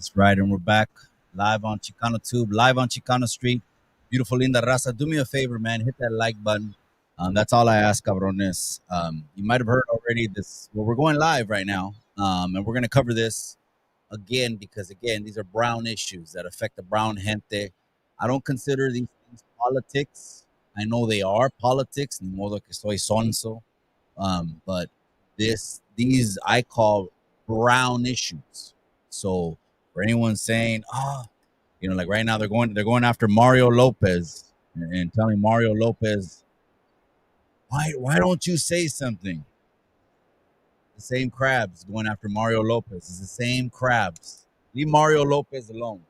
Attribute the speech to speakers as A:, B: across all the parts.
A: That's right, and we're back live on Chicano Tube, live on Chicano Street. Beautiful Linda Raza. Do me a favor, man. Hit that like button. That's all I ask, cabrones. You might have heard already this. Well, we're going live right now, and we're going to cover this again because, again, these are brown issues that affect the brown gente. I don't consider these things politics. I know they are politics, ni modo que soy sonso. But these I call brown issues. So for anyone saying, like right now they're going after Mario Lopez and telling Mario Lopez, why don't you say something? The same crabs going after Mario Lopez. It's the same crabs. Leave Mario Lopez alone.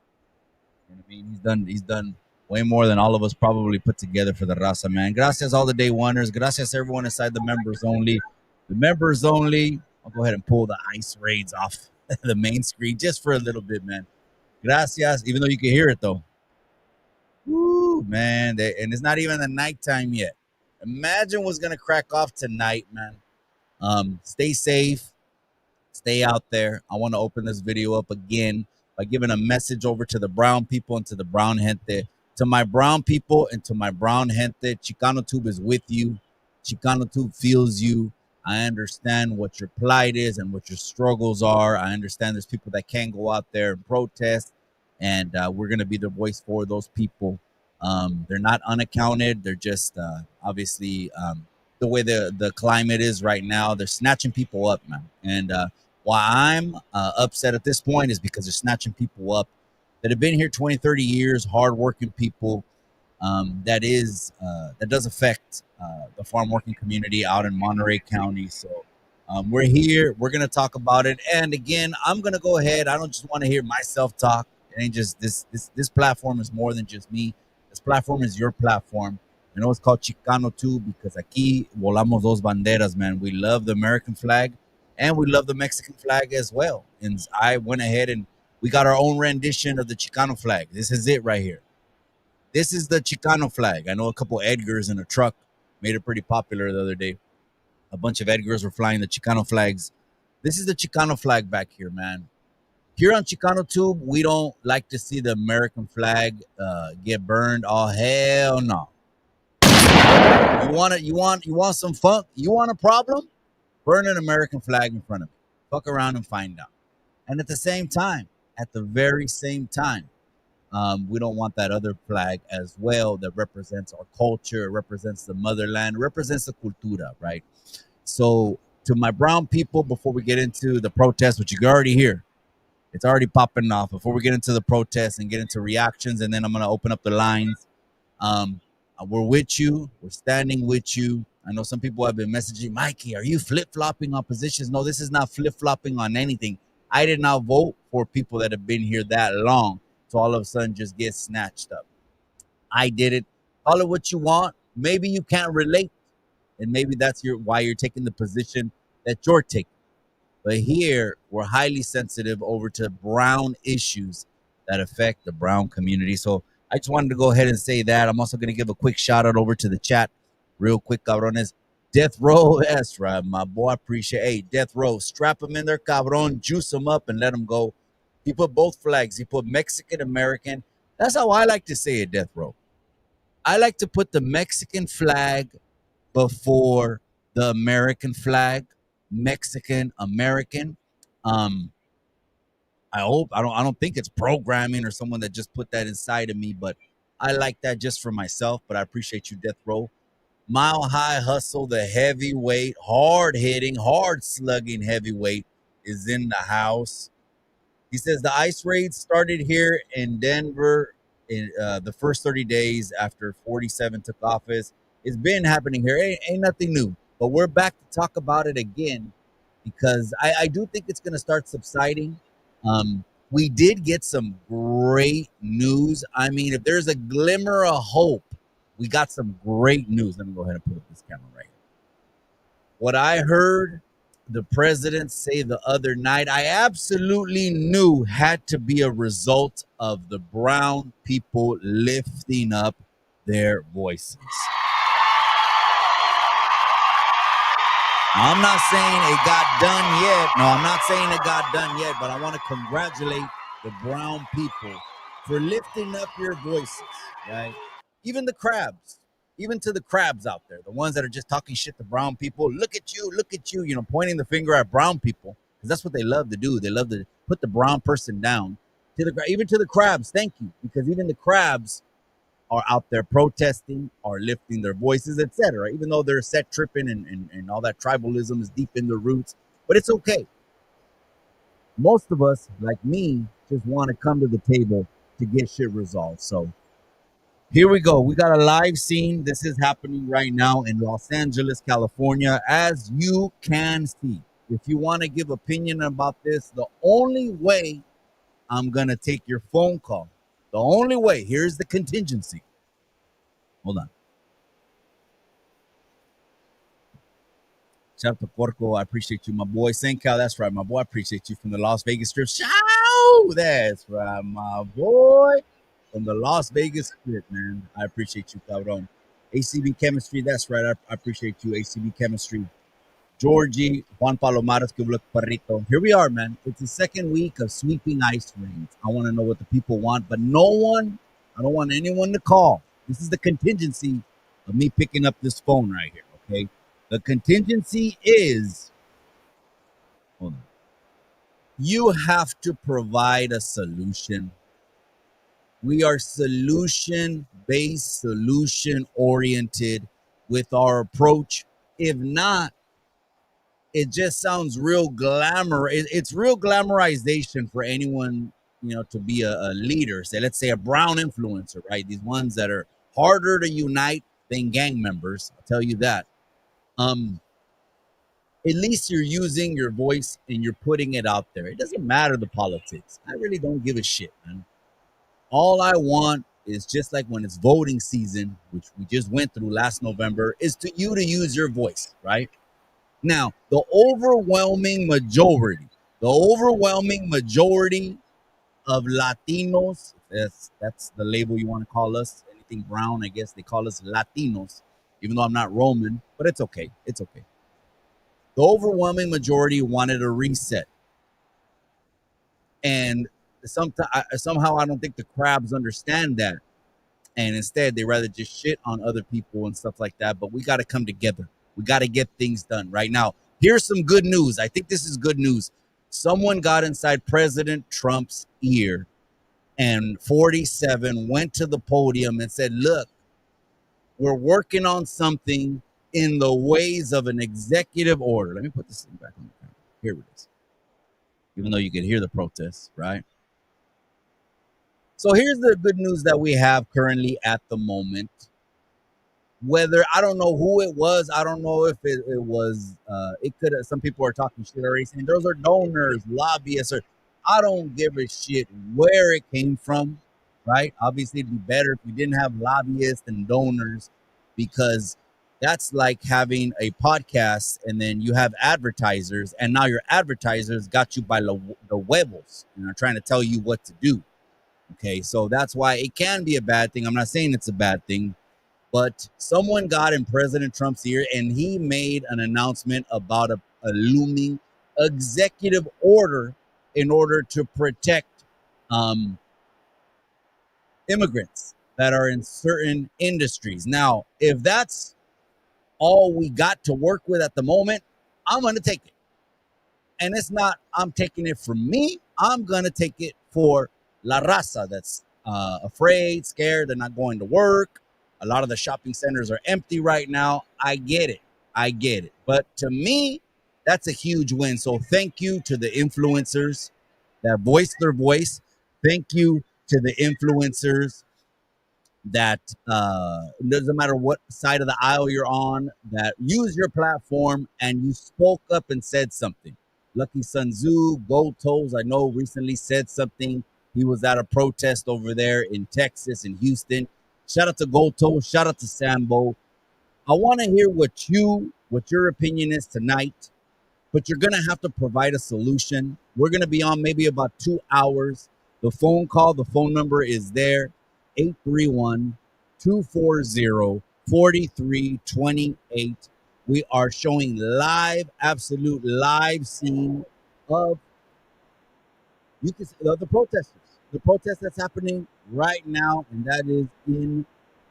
A: You know what I mean? He's done way more than all of us probably put together for the Raza, man. Gracias all the day oneers. Gracias everyone inside the members only. The members only. I'll go ahead and pull the ice raids off the main screen just for a little bit, man. Gracias, even though you can hear it though. Woo, man. And it's not even the nighttime yet. Imagine what's gonna crack off tonight, man. Stay safe. Stay out there. I want to open this video up again by giving a message over to the brown people and to the brown gente. To my brown people and to my brown gente, Chicano Tube is with you. Chicano Tube feels you. I understand what your plight is and what your struggles are. I understand there's people that can't go out there and protest, and we're going to be the voice for those people. They're not unaccounted. They're just obviously the way the climate is right now. They're snatching people up, man. And why I'm upset at this point is because they're snatching people up that have been here 20, 30 years, hardworking people. That does affect the farm working community out in Monterey County. So we're here. We're gonna talk about it. And again, I'm gonna go ahead. I don't just want to hear myself talk. It ain't just this platform is more than just me. This platform is your platform. I know it's called Chicano Tube because aquí volamos dos banderas, man. We love the American flag and we love the Mexican flag as well. And I went ahead and we got our own rendition of the Chicano flag. This is it right here. This is the Chicano flag. I know a couple Edgars in a truck made it pretty popular the other day. A bunch of Edgars were flying the Chicano flags. This is the Chicano flag back here, man. Here on Chicano Tube, we don't like to see the American flag get burned. Oh, hell no. You want some funk? You want a problem? Burn an American flag in front of me. Fuck around and find out. And at the very same time, we don't want that other flag as well that represents our culture, represents the motherland, represents the cultura, right? So to my brown people, before we get into the protest, which you can already hear, it's already popping off. Before we get into the protest and get into reactions, and then I'm going to open up the lines. We're with you. We're standing with you. I know some people have been messaging, Mikey, are you flip-flopping on positions? No, this is not flip-flopping on anything. I did not vote for people that have been here that long to all of a sudden just get snatched up. I did it. Call it what you want. Maybe you can't relate, and maybe that's why you're taking the position that you're taking. But here, we're highly sensitive over to brown issues that affect the brown community. So I just wanted to go ahead and say that. I'm also going to give a quick shout out over to the chat real quick, cabrones. Death Row, that's right, my boy. I appreciate it. Hey, Death Row, strap them in there, cabron, juice them up and let them go. He put both flags. He put Mexican, American. That's how I like to say it, Death Row. I like to put the Mexican flag before the American flag. Mexican, American. I don't think it's programming or someone that just put that inside of me, but I like that just for myself. But I appreciate you, Death Row. Mile High Hustle, the heavyweight, hard hitting, hard slugging heavyweight is in the house. He says the ice raids started here in Denver in the first 30 days after 47 took office. It's been happening here. Ain't nothing new. But we're back to talk about it again because I do think it's going to start subsiding. We did get some great news. I mean, if there's a glimmer of hope, we got some great news. Let me go ahead and put up this camera right here. What I heard the president say the other night, I absolutely knew had to be a result of the brown people lifting up their voices. Now, I'm not saying it got done yet. No, I'm not saying it got done yet, but I want to congratulate the brown people for lifting up your voices, right? Even the crabs, even to the crabs out there, the ones that are just talking shit to brown people. Look at you, pointing the finger at brown people because that's what they love to do. They love to put the brown person down. Even to the crabs, thank you, because even the crabs are out there protesting, are lifting their voices, etc. Even though they're set tripping and all that tribalism is deep in their roots, but it's okay. Most of us, like me, just want to come to the table to get shit resolved. So here we go. We got a live scene. This is happening right now in Los Angeles, California, as you can see. If you want to give opinion about this, the only way I'm going to take your phone call, the only way, here's the contingency. Hold on. Shout out to Porco. I appreciate you, my boy. St. Cal, that's right, my boy. I appreciate you from the Las Vegas Strip. Shout! That's right, my boy. From the Las Vegas Strip, man. I appreciate you, Cabron. ACB Chemistry, that's right. I appreciate you, ACB Chemistry. Georgie, Juan Palomares, Perrito. Here we are, man. It's the second week of sweeping ice rains. I want to know what the people want, but I don't want anyone to call. This is the contingency of me picking up this phone right here, okay? The contingency is, hold on, you have to provide a solution. We are solution-based, solution-oriented with our approach. If not, it just sounds real glamour. It's real glamorization for anyone, to be a leader. Say, let's say a brown influencer, right? These ones that are harder to unite than gang members. I'll tell you that. At least you're using your voice and you're putting it out there. It doesn't matter the politics. I really don't give a shit, man. All I want is just like when it's voting season, which we just went through last November, is to use your voice, right? Now, the overwhelming majority of Latinos, that's the label you want to call us, anything brown, I guess they call us Latinos, even though I'm not Roman, but it's okay. It's okay. The overwhelming majority wanted a reset. And somehow I don't think the crabs understand that. And instead, they rather just shit on other people and stuff like that. But we got to come together. We got to get things done right now. Here's some good news. I think this is good news. Someone got inside President Trump's ear, and 47 went to the podium and said, look, we're working on something in the ways of an executive order. Let me put this thing back on the camera. Here it is. Even though you can hear the protests, right? So here's the good news that we have currently at the moment. Whether, I don't know who it was, I don't know if it was, it could have, some people are talking shit already saying those are donors, lobbyists, or I don't give a shit where it came from, right? Obviously, it'd be better if we didn't have lobbyists and donors, because that's like having a podcast and then you have advertisers, and now your advertisers got you by the huevos, trying to tell you what to do. Okay, so that's why it can be a bad thing. I'm not saying it's a bad thing, but someone got in President Trump's ear and he made an announcement about a looming executive order in order to protect immigrants that are in certain industries. Now, if that's all we got to work with at the moment, I'm going to take it. And it's not, I'm taking it for me. I'm going to take it for La Raza that's afraid, scared, they're not going to work. A lot of the shopping centers are empty right now. I get it. But to me, that's a huge win. So thank you to the influencers that voiced their voice. Thank you to the influencers that doesn't matter what side of the aisle you're on, that use your platform and you spoke up and said something. Lucky Sunzu, Gold Toes, I know recently said something. He was at a protest over there in Texas, in Houston. Shout out to Gold Toes. Shout out to Sambo. I want to hear what your opinion is tonight, but you're going to have to provide a solution. We're going to be on maybe about 2 hours. The phone number is there, 831-240-4328. We are showing live, absolute live scene of You can see the protesters, the protest that's happening right now, and that is in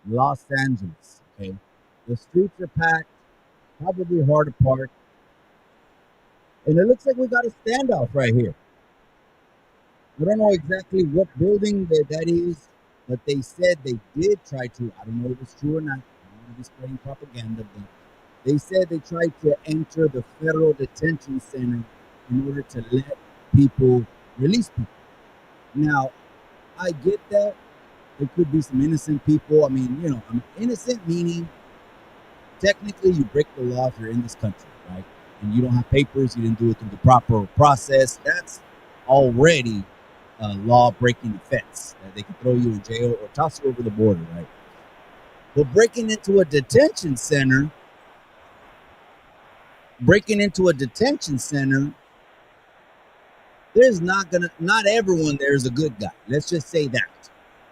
A: Los Angeles. Okay, the streets are packed, probably hard to park, and it looks like we got a standoff right here. I don't know exactly what building that is, but they said they did try to. I don't know if it's true or not. I don't want to be spreading propaganda, but they said they tried to enter the federal detention center in order to let people release people. Now, I get that. There could be some innocent people. I mean, I'm innocent meaning technically you break the law if you're in this country, right? And you don't have papers, you didn't do it through the proper process. That's already a law breaking offense. They can throw you in jail or toss you over the border, right? But breaking into a detention center, there's not everyone there is a good guy. Let's just say that.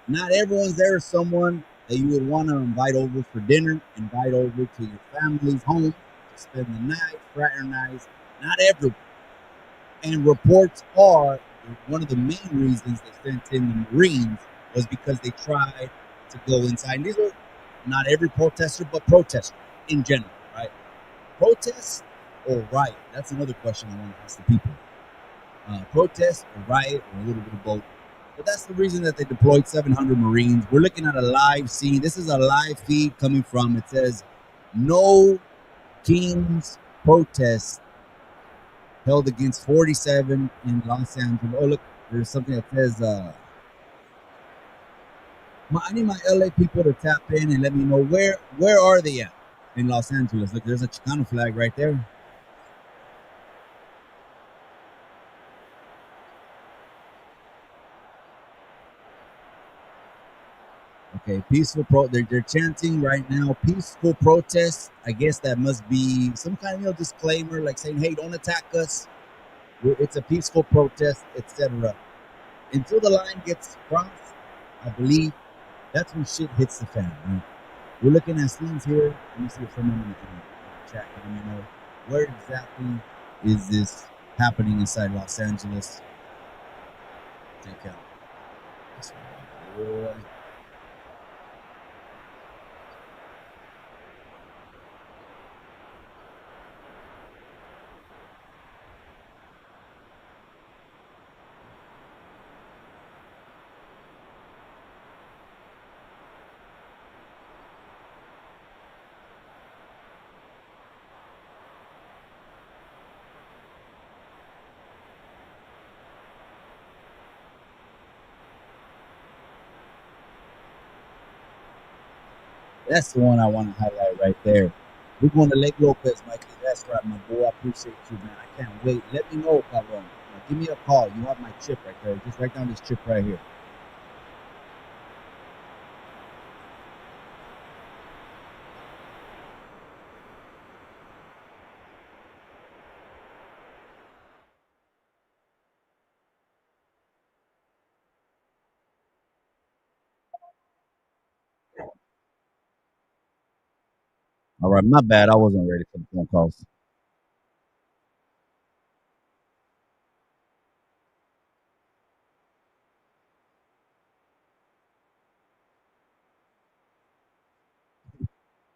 A: Not everyone's there is someone that you would want to invite over for dinner, invite over to your family's home to spend the night, fraternize. Not everyone. And reports are one of the main reasons they sent in the Marines was because they tried to go inside. And these are not every protester, but protesters in general, right? Protest or riot? That's another question I want to ask the people. Protest or riot or a little bit of both. But that's the reason that they deployed 700 Marines. We're looking at a live scene. This is a live feed coming from, it says, no teams protest held against 47 in Los Angeles. Oh, look, there's something that says, I need my LA people to tap in and let me know where are they at in Los Angeles. Look, there's a Chicano flag right there. Okay, they're chanting right now, peaceful protest. I guess that must be some kind of disclaimer, like saying, hey, don't attack us. It's a peaceful protest, etc. Until the line gets crossed, I believe that's when shit hits the fan. Right? We're looking at scenes here. Let me see if someone in the chat can let me know where exactly is this happening inside Los Angeles. Take out this one. That's the one I want to highlight right there. We're going to Lake Lopez, Mikey. That's right, my boy. I appreciate you, man. I can't wait. Let me know, cabrón. Give me a call. You have my chip right there. Just write down this chip right here. All right, my bad. I wasn't ready for the phone calls.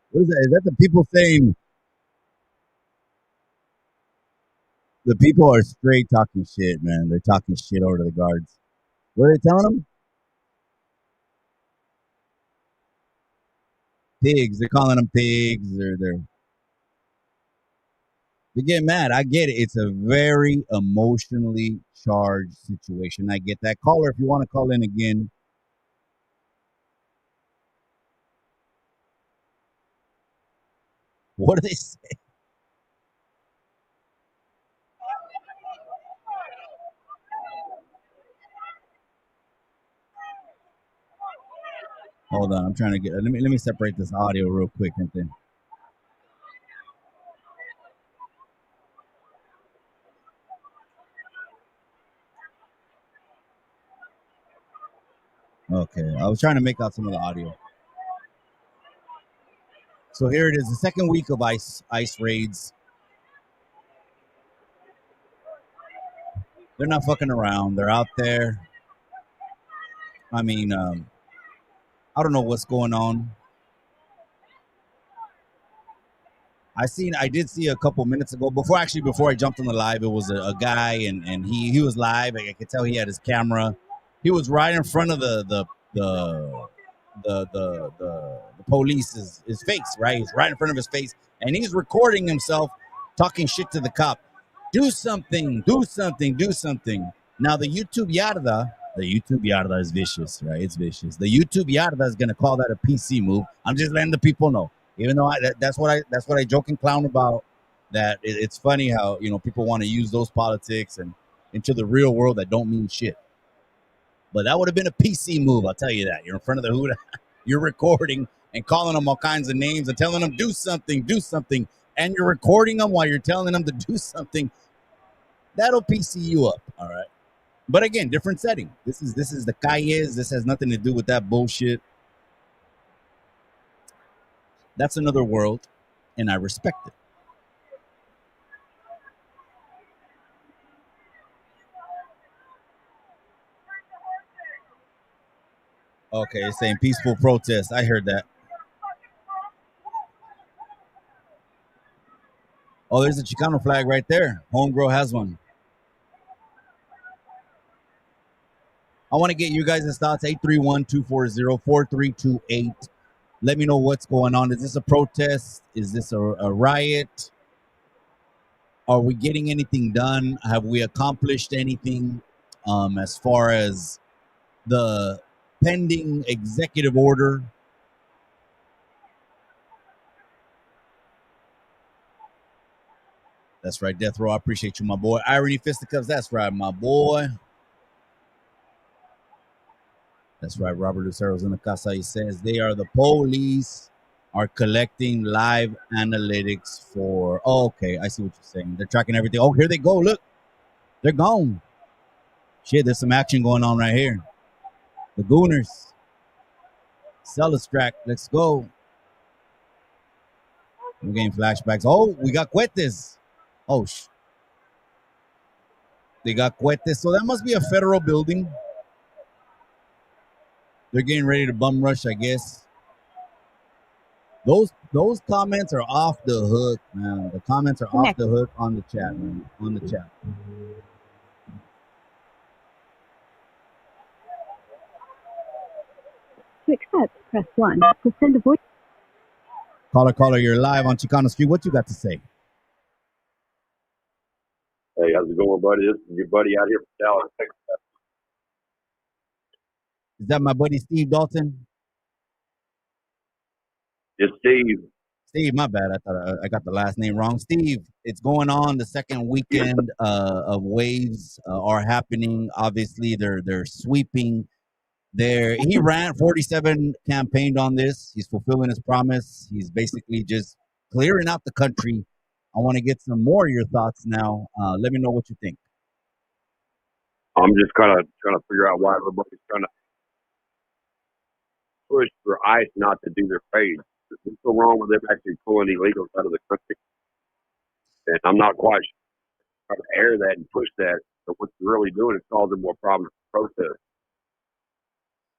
A: What is that? Is that the people saying the people are straight talking shit, man? They're talking shit over to the guards. What are they telling them? Pigs. They're calling them pigs. They get mad. I get it. It's a very emotionally charged situation. I get that. Caller, if you want to call in again, what do they say? Hold on, I'm trying to get. Let me separate this audio real quick and then. Okay, I was trying to make out some of the audio. So here it is, the second week of ICE raids. They're not fucking around. They're out there. I mean, I don't know what's going on. I did see a couple minutes ago before I jumped on the live. It was a guy and he was live. I could tell he had his camera. He was right in front of the the police's his face. Right, he's right in front of his face, and he's recording himself talking shit to the cop. Do something, do something, do something. Now the YouTube yarda is vicious, right? It's vicious. The YouTube yarda is gonna call that a PC move. I'm just letting the people know. Even though that's what I joke and clown about. That it's funny how people want to use those politics and into the real world that don't mean shit. But that would have been a PC move, I'll tell you that. You're in front of the hood, you're recording and calling them all kinds of names and telling them do something, and you're recording them while you're telling them to do something. That'll PC you up, all right. But again, different setting. This is the calles. This has nothing to do with that bullshit. That's another world, and I respect it. Okay, it's saying peaceful protest. I heard that. Oh, there's a Chicano flag right there. Homegirl has one. I want to get you guys' thoughts. 831-240-4328. Let me know what's going on. Is this a protest? Is this a riot? Are we getting anything done? Have we accomplished anything as far as the pending executive order? That's right, Death Row. I appreciate you, my boy. Irony Fisticuffs. That's right, my boy. That's right. Robert Lucero's in the casa. He says they are the police are collecting live analytics for. Oh, okay, I see what you're saying. They're tracking everything. Oh, here they go. Look, they're gone. Shit, there's some action going on right here. The Gooners. Track. Let's go. We're getting flashbacks. Oh, we got Cuetes. Oh, they got Cuetes. So that must be a federal building. They're getting ready to bum rush, I guess. Those comments are off the hook, man. The comments are off the hook on the chat, man. On the chat.
B: To accept, press 1. To send a voice.
A: Caller, you're live on Chicano Street. What you got to say?
C: Hey, how's it going, buddy? This is your buddy out here from Dallas, Texas.
A: Is that my buddy Steve Dalton?
C: It's Steve.
A: Steve, my bad. I thought I got the last name wrong. Steve, it's going on. The second weekend of waves are happening. Obviously, they're sweeping. He ran 47, campaigned on this. He's fulfilling his promise. He's basically just clearing out the country. I want to get some more of your thoughts now. Let me know what you think.
C: I'm just kind of trying to figure out why everybody's trying to push for ICE not to do their raid. What's so wrong with them actually pulling illegals out of the country? And I'm not quite sure how to air that and push that. So what you're really doing is causing more problems for protest.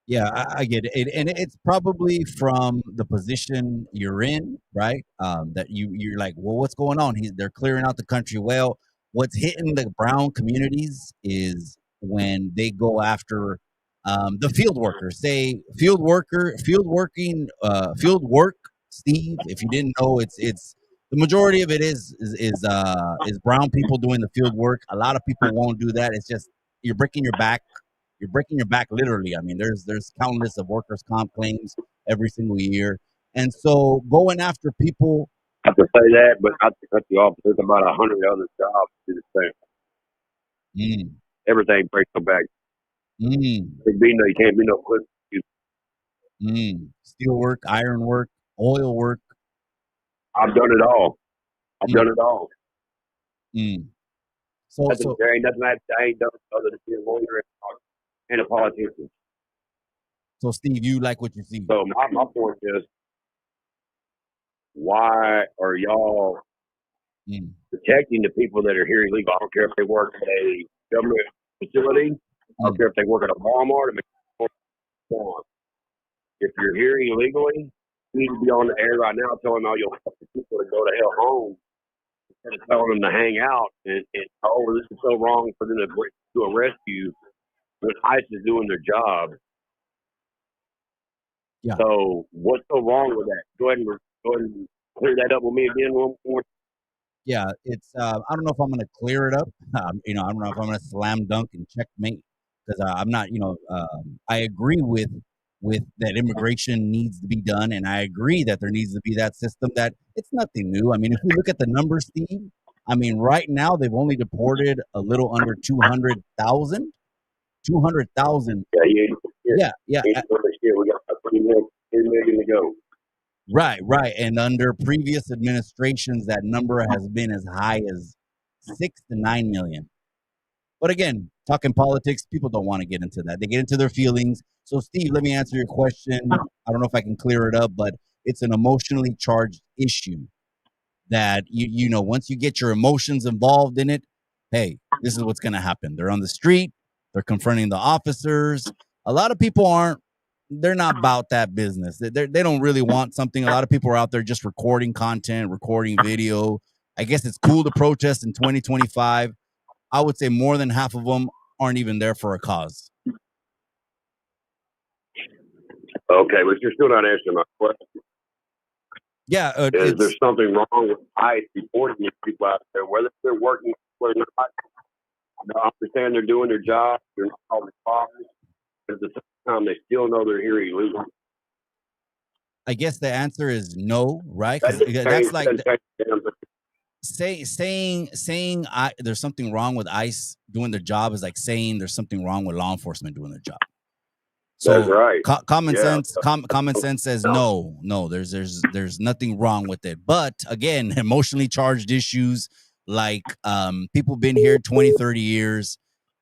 A: Yeah, I get it, and it's probably from the position you're in, right? That you're like, well, what's going on? They're clearing out the country. Well, what's hitting the brown communities is when they go after the field workers. Say field work. Steve, if you didn't know, it's the majority of it is brown people doing the field work. A lot of people won't do that. It's just you're breaking your back. You're breaking your back literally. I mean, there's countless of workers' comp claims every single year, and so going after people.
C: I have to say that, but not to cut you off. There's about 100 other jobs to do the same. Everything breaks your back. You can't be no quick.
A: Steel work, iron work, oil work.
C: I've done it all. Done it all.
A: So
C: there ain't nothing I ain't done other than be a lawyer and a politician.
A: So Steve, you like what you see.
C: So my point is, why are y'all protecting the people that are here illegal? I don't care if they work at a government facility. I don't care if they work at a Walmart or McDonald's. If you're here illegally, you need to be on the air right now telling all your people to go to hell home instead of telling them to hang out. And this is so wrong for them to arrest you when ICE is doing their job.
A: Yeah.
C: So what's so wrong with that? Go ahead and clear that up with me again one more.
A: Yeah, it's I don't know if I'm gonna clear it up. I don't know if I'm gonna slam dunk and checkmate because I'm not. I agree with that immigration needs to be done, and I agree that there needs to be that system. That it's nothing new. I mean, if we look at the numbers, Steve, I mean, right now they've only deported a little under 200,000. 200,000. Yeah.
C: We got 3 million to go.
A: Right. And under previous administrations, that number has been as high as 6 to 9 million. But again, talking politics, people don't want to get into that. They get into their feelings. So, Steve, let me answer your question. I don't know if I can clear it up, but it's an emotionally charged issue that, once you get your emotions involved in it, hey, this is what's going to happen. They're on the street. They're confronting the officers. A lot of people they're not about that business. They don't really want something. A lot of people are out there just recording content, recording video. I guess it's cool to protest in 2025. I would say more than half of them aren't even there for a cause.
C: Okay, but you're still not answering my question.
A: Yeah.
C: Is there something wrong with ICE reporting these people out there, whether they're working or not? I understand they're doing their job. They're not causing problems. But at the same time, they still know they're here illegally.
A: I guess the answer is no, right? That's like saying there's something wrong with ICE doing their job is like saying there's something wrong with law enforcement doing their job. So
C: that's right.
A: Common sense says no, there's nothing wrong with it. But again, emotionally charged issues like people been here 20, 30 years,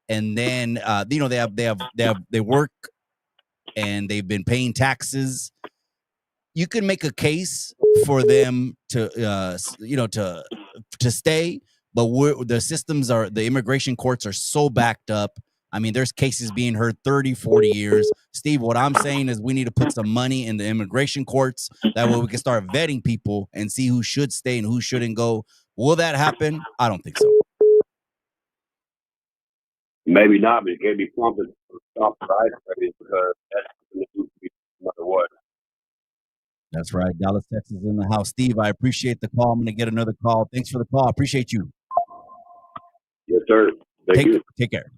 A: and then they work and they've been paying taxes. You can make a case for them to stay, but the immigration courts are so backed up. I mean, there's cases being heard 30, 40 years. Steve, what I'm saying is we need to put some money in the immigration courts. That way we can start vetting people and see who should stay and who shouldn't go. Will that happen? I don't think so.
C: Maybe not, but it can't be plumping stop the ICE because that's going to be no matter what.
A: That's right. Dallas, Texas in the house. Steve, I appreciate the call. I'm going to get another call. Thanks for the call. Appreciate you.
C: Yes, sir. Thank you.
A: Take care.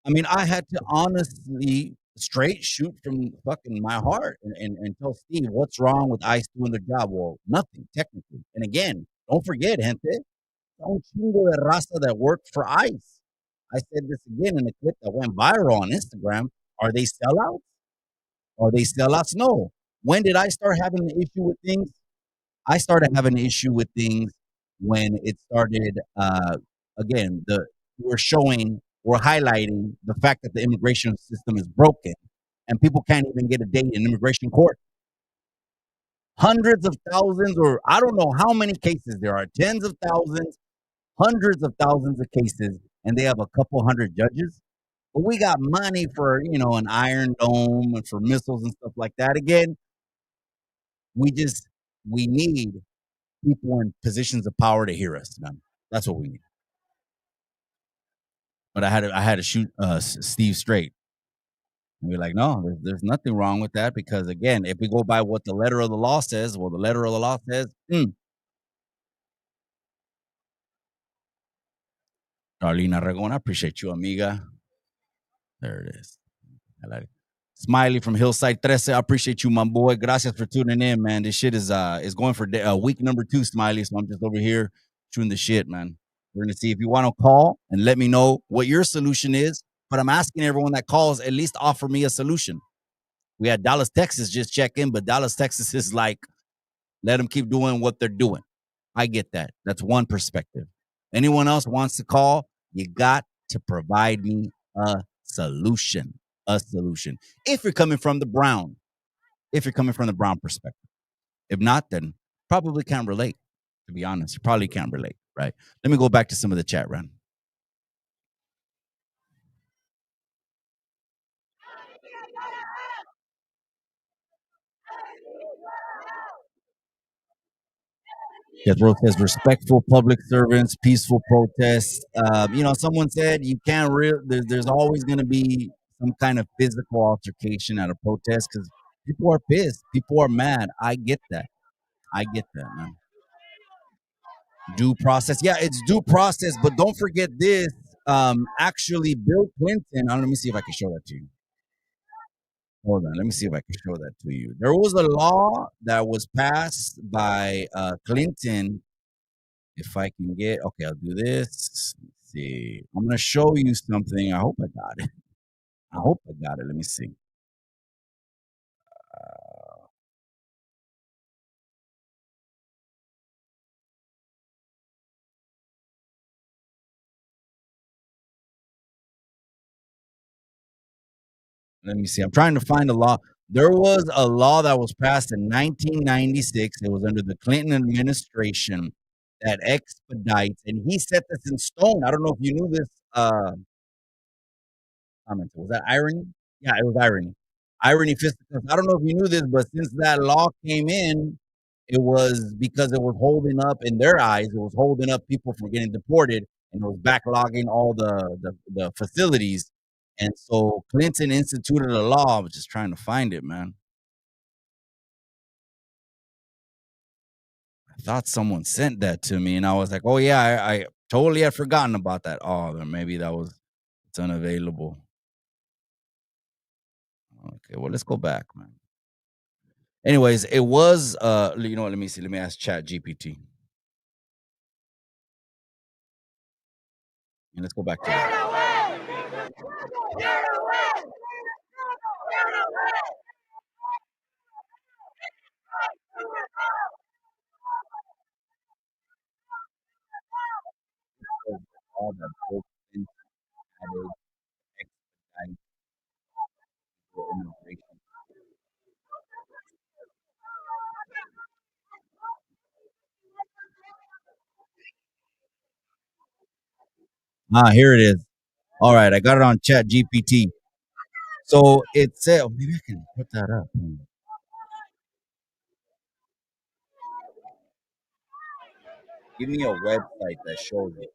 A: I mean, I had to honestly straight shoot from fucking my heart and tell Steve, what's wrong with ICE doing their job? Well, nothing, technically. And again, don't forget, gente, un chingo de raza that work for ICE. I said this again in a clip that went viral on Instagram. Are they sellouts? Are they sellouts? No. When did I start having an issue with things? I started having an issue with things when it started, again, we're highlighting the fact that the immigration system is broken and people can't even get a date in immigration court. Hundreds of thousands, or I don't know how many cases there are, tens of thousands, hundreds of thousands of cases, and they have a couple hundred judges. But we got money for, an Iron Dome and for missiles and stuff like that. Again, we need people in positions of power to hear us, man. That's what we need. But I had to shoot Steve straight. And we're like, no, there's nothing wrong with that because, again, if we go by what the letter of the law says, well, the letter of the law says, Darlene Aragon, I appreciate you, amiga. There it is. I like it. Smiley from Hillside 13, I appreciate you, my boy. Gracias for tuning in, man. This shit is going for week number 2, Smiley. So I'm just over here shooting the shit, man. We're gonna see if you want to call and let me know what your solution is. But I'm asking everyone that calls at least offer me a solution. We had Dallas, Texas just check in, but Dallas, Texas is like, let them keep doing what they're doing. I get that. That's one perspective. Anyone else wants to call, you got to provide me a solution. If you're coming from the brown perspective. If not, then probably can't relate. To be honest, you probably can't relate. right? Let me go back to some of the chat run. Yes, Rose says respectful public servants, peaceful protests. Someone said you can't there's always going to be some kind of physical altercation at a protest because people are pissed, people are mad. I get that. I get that, man. Due process, yeah, it's due process, but don't forget this. Actually, Bill Clinton. Let me see if I can show that to you. Hold on, let me see if I can show that to you. There was a law that was passed by Clinton. If I can get, okay, I'll do this. Let's see. I'm gonna show you something. I hope I got it. I hope I got it. Let me see. Let me see. I'm trying to find a law. There was a law that was passed in 1996. It was under the Clinton administration that expedites, and he set this in stone. I don't know if you knew this. Comment. Was that irony? Yeah, it was irony. Irony fisticuffs. I don't know if you knew this, but since that law came in, it was because it was holding up, in their eyes, it was holding up people from getting deported, and it was backlogging all the facilities. And so Clinton instituted a law. I was just trying to find it, man. I thought someone sent that to me, and I was like, "Oh yeah, I totally had forgotten about that." Oh, then maybe it's unavailable. Okay, well, let's go back, man. Anyways, it was let me see. Let me ask Chat GPT. And let's go back to that. All that built in added expedite for immigration. Here it is. All right, I got it on Chat GPT. So it said, maybe I can put that up. Give me a website that shows it.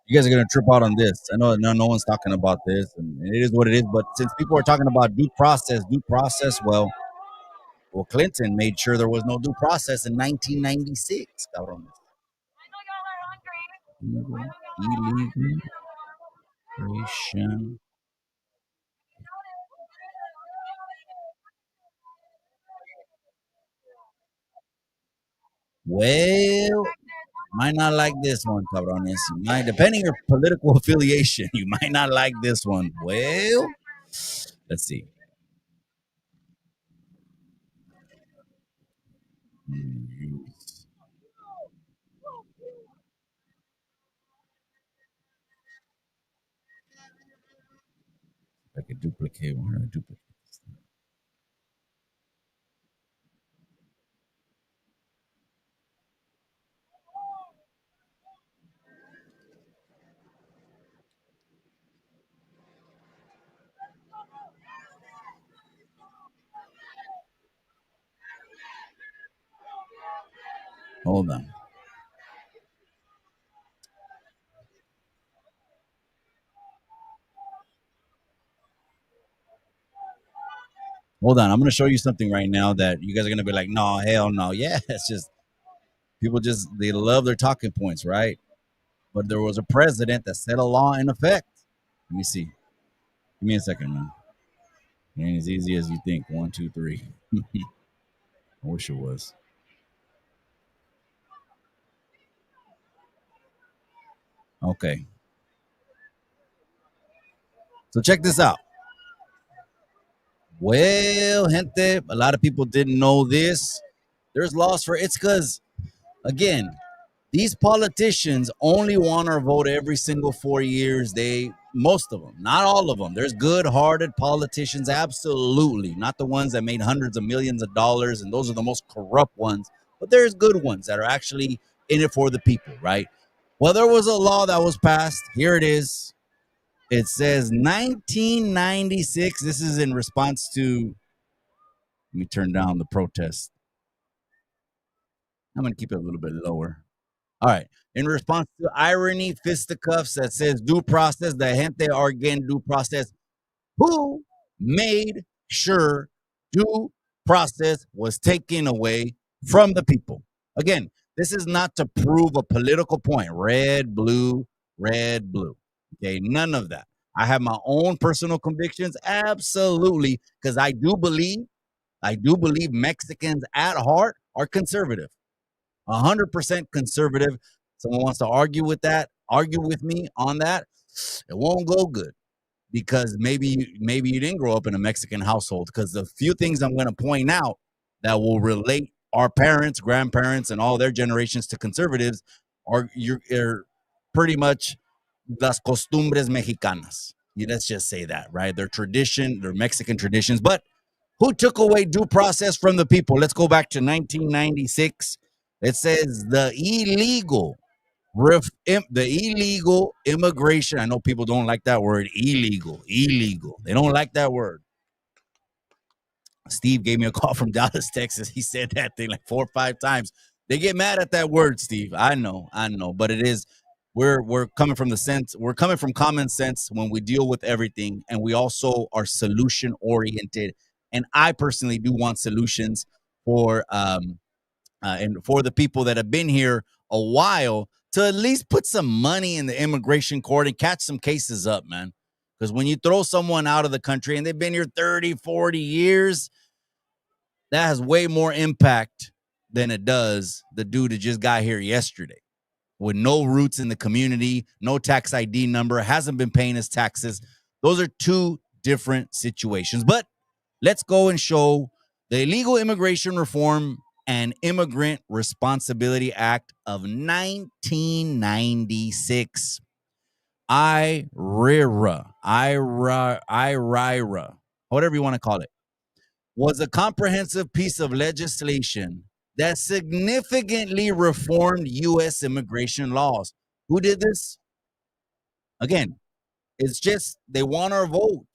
A: You guys are gonna trip out on this. I know no one's talking about this, and it is what it is. But since people are talking about due process, well, Clinton made sure there was no due process in 1996. Cabrones. Illegal immigration. Well, might not like this one, cabrones. You might, depending your political affiliation, you might not like this one. Well, let's see. I could duplicate one. Or duplicate. Hold on. Hold on. I'm going to show you something right now that you guys are going to be like, no, hell no. Yeah, it's just people they love their talking points, right? But there was a president that set a law in effect. Let me see. Give me a second, man. It ain't as easy as you think. One, two, three. I wish it was. Okay. So check this out. Well, gente, a lot of people didn't know this. There's laws for it's because, again, these politicians only want our vote every single 4 years. Most of them, not all of them. There's good-hearted politicians, absolutely, not the ones that made hundreds of millions of dollars, and those are the most corrupt ones. But there's good ones that are actually in it for the people, right? Well, there was a law that was passed. Here it is. It says 1996. This is in response to. Let me turn down the protest. I'm going to keep it a little bit lower. All right. In response to irony, fisticuffs that says due process, the gente are getting due process. Who made sure due process was taken away from the people? Again, this is not to prove a political point. Red, blue, red, blue. Okay, none of that. I have my own personal convictions, absolutely, because I do believe Mexicans at heart are conservative. 100% conservative. Someone wants to argue with me on that, it won't go good because maybe you didn't grow up in a Mexican household. Because the few things I'm going to point out that will relate our parents, grandparents, and all their generations to conservatives are pretty much las costumbres mexicanas. Let's just say that, right? Their Mexican traditions. But who took away due process from the people? Let's go back to 1996. It says the illegal immigration. I know people don't like that word, illegal. They don't like that word. Steve gave me a call from Dallas, Texas. He said that thing like 4 or 5 times. They get mad at that word, Steve. I know, but it is. We're coming from the sense. We're coming from common sense when we deal with everything, and we also are solution oriented. And I personally do want solutions for and for the people that have been here a while to at least put some money in the immigration court and catch some cases up, man. Because when you throw someone out of the country and they've been here 30, 40 years, that has way more impact than it does the dude that just got here yesterday with no roots in the community, no tax ID number, hasn't been paying his taxes. Those are two different situations. But let's go and show the Illegal Immigration Reform and Immigrant Responsibility Act of 1996. IRIRA, whatever you want to call it, was a comprehensive piece of legislation that significantly reformed U.S. immigration laws. Who did this? Again, it's just they want our vote.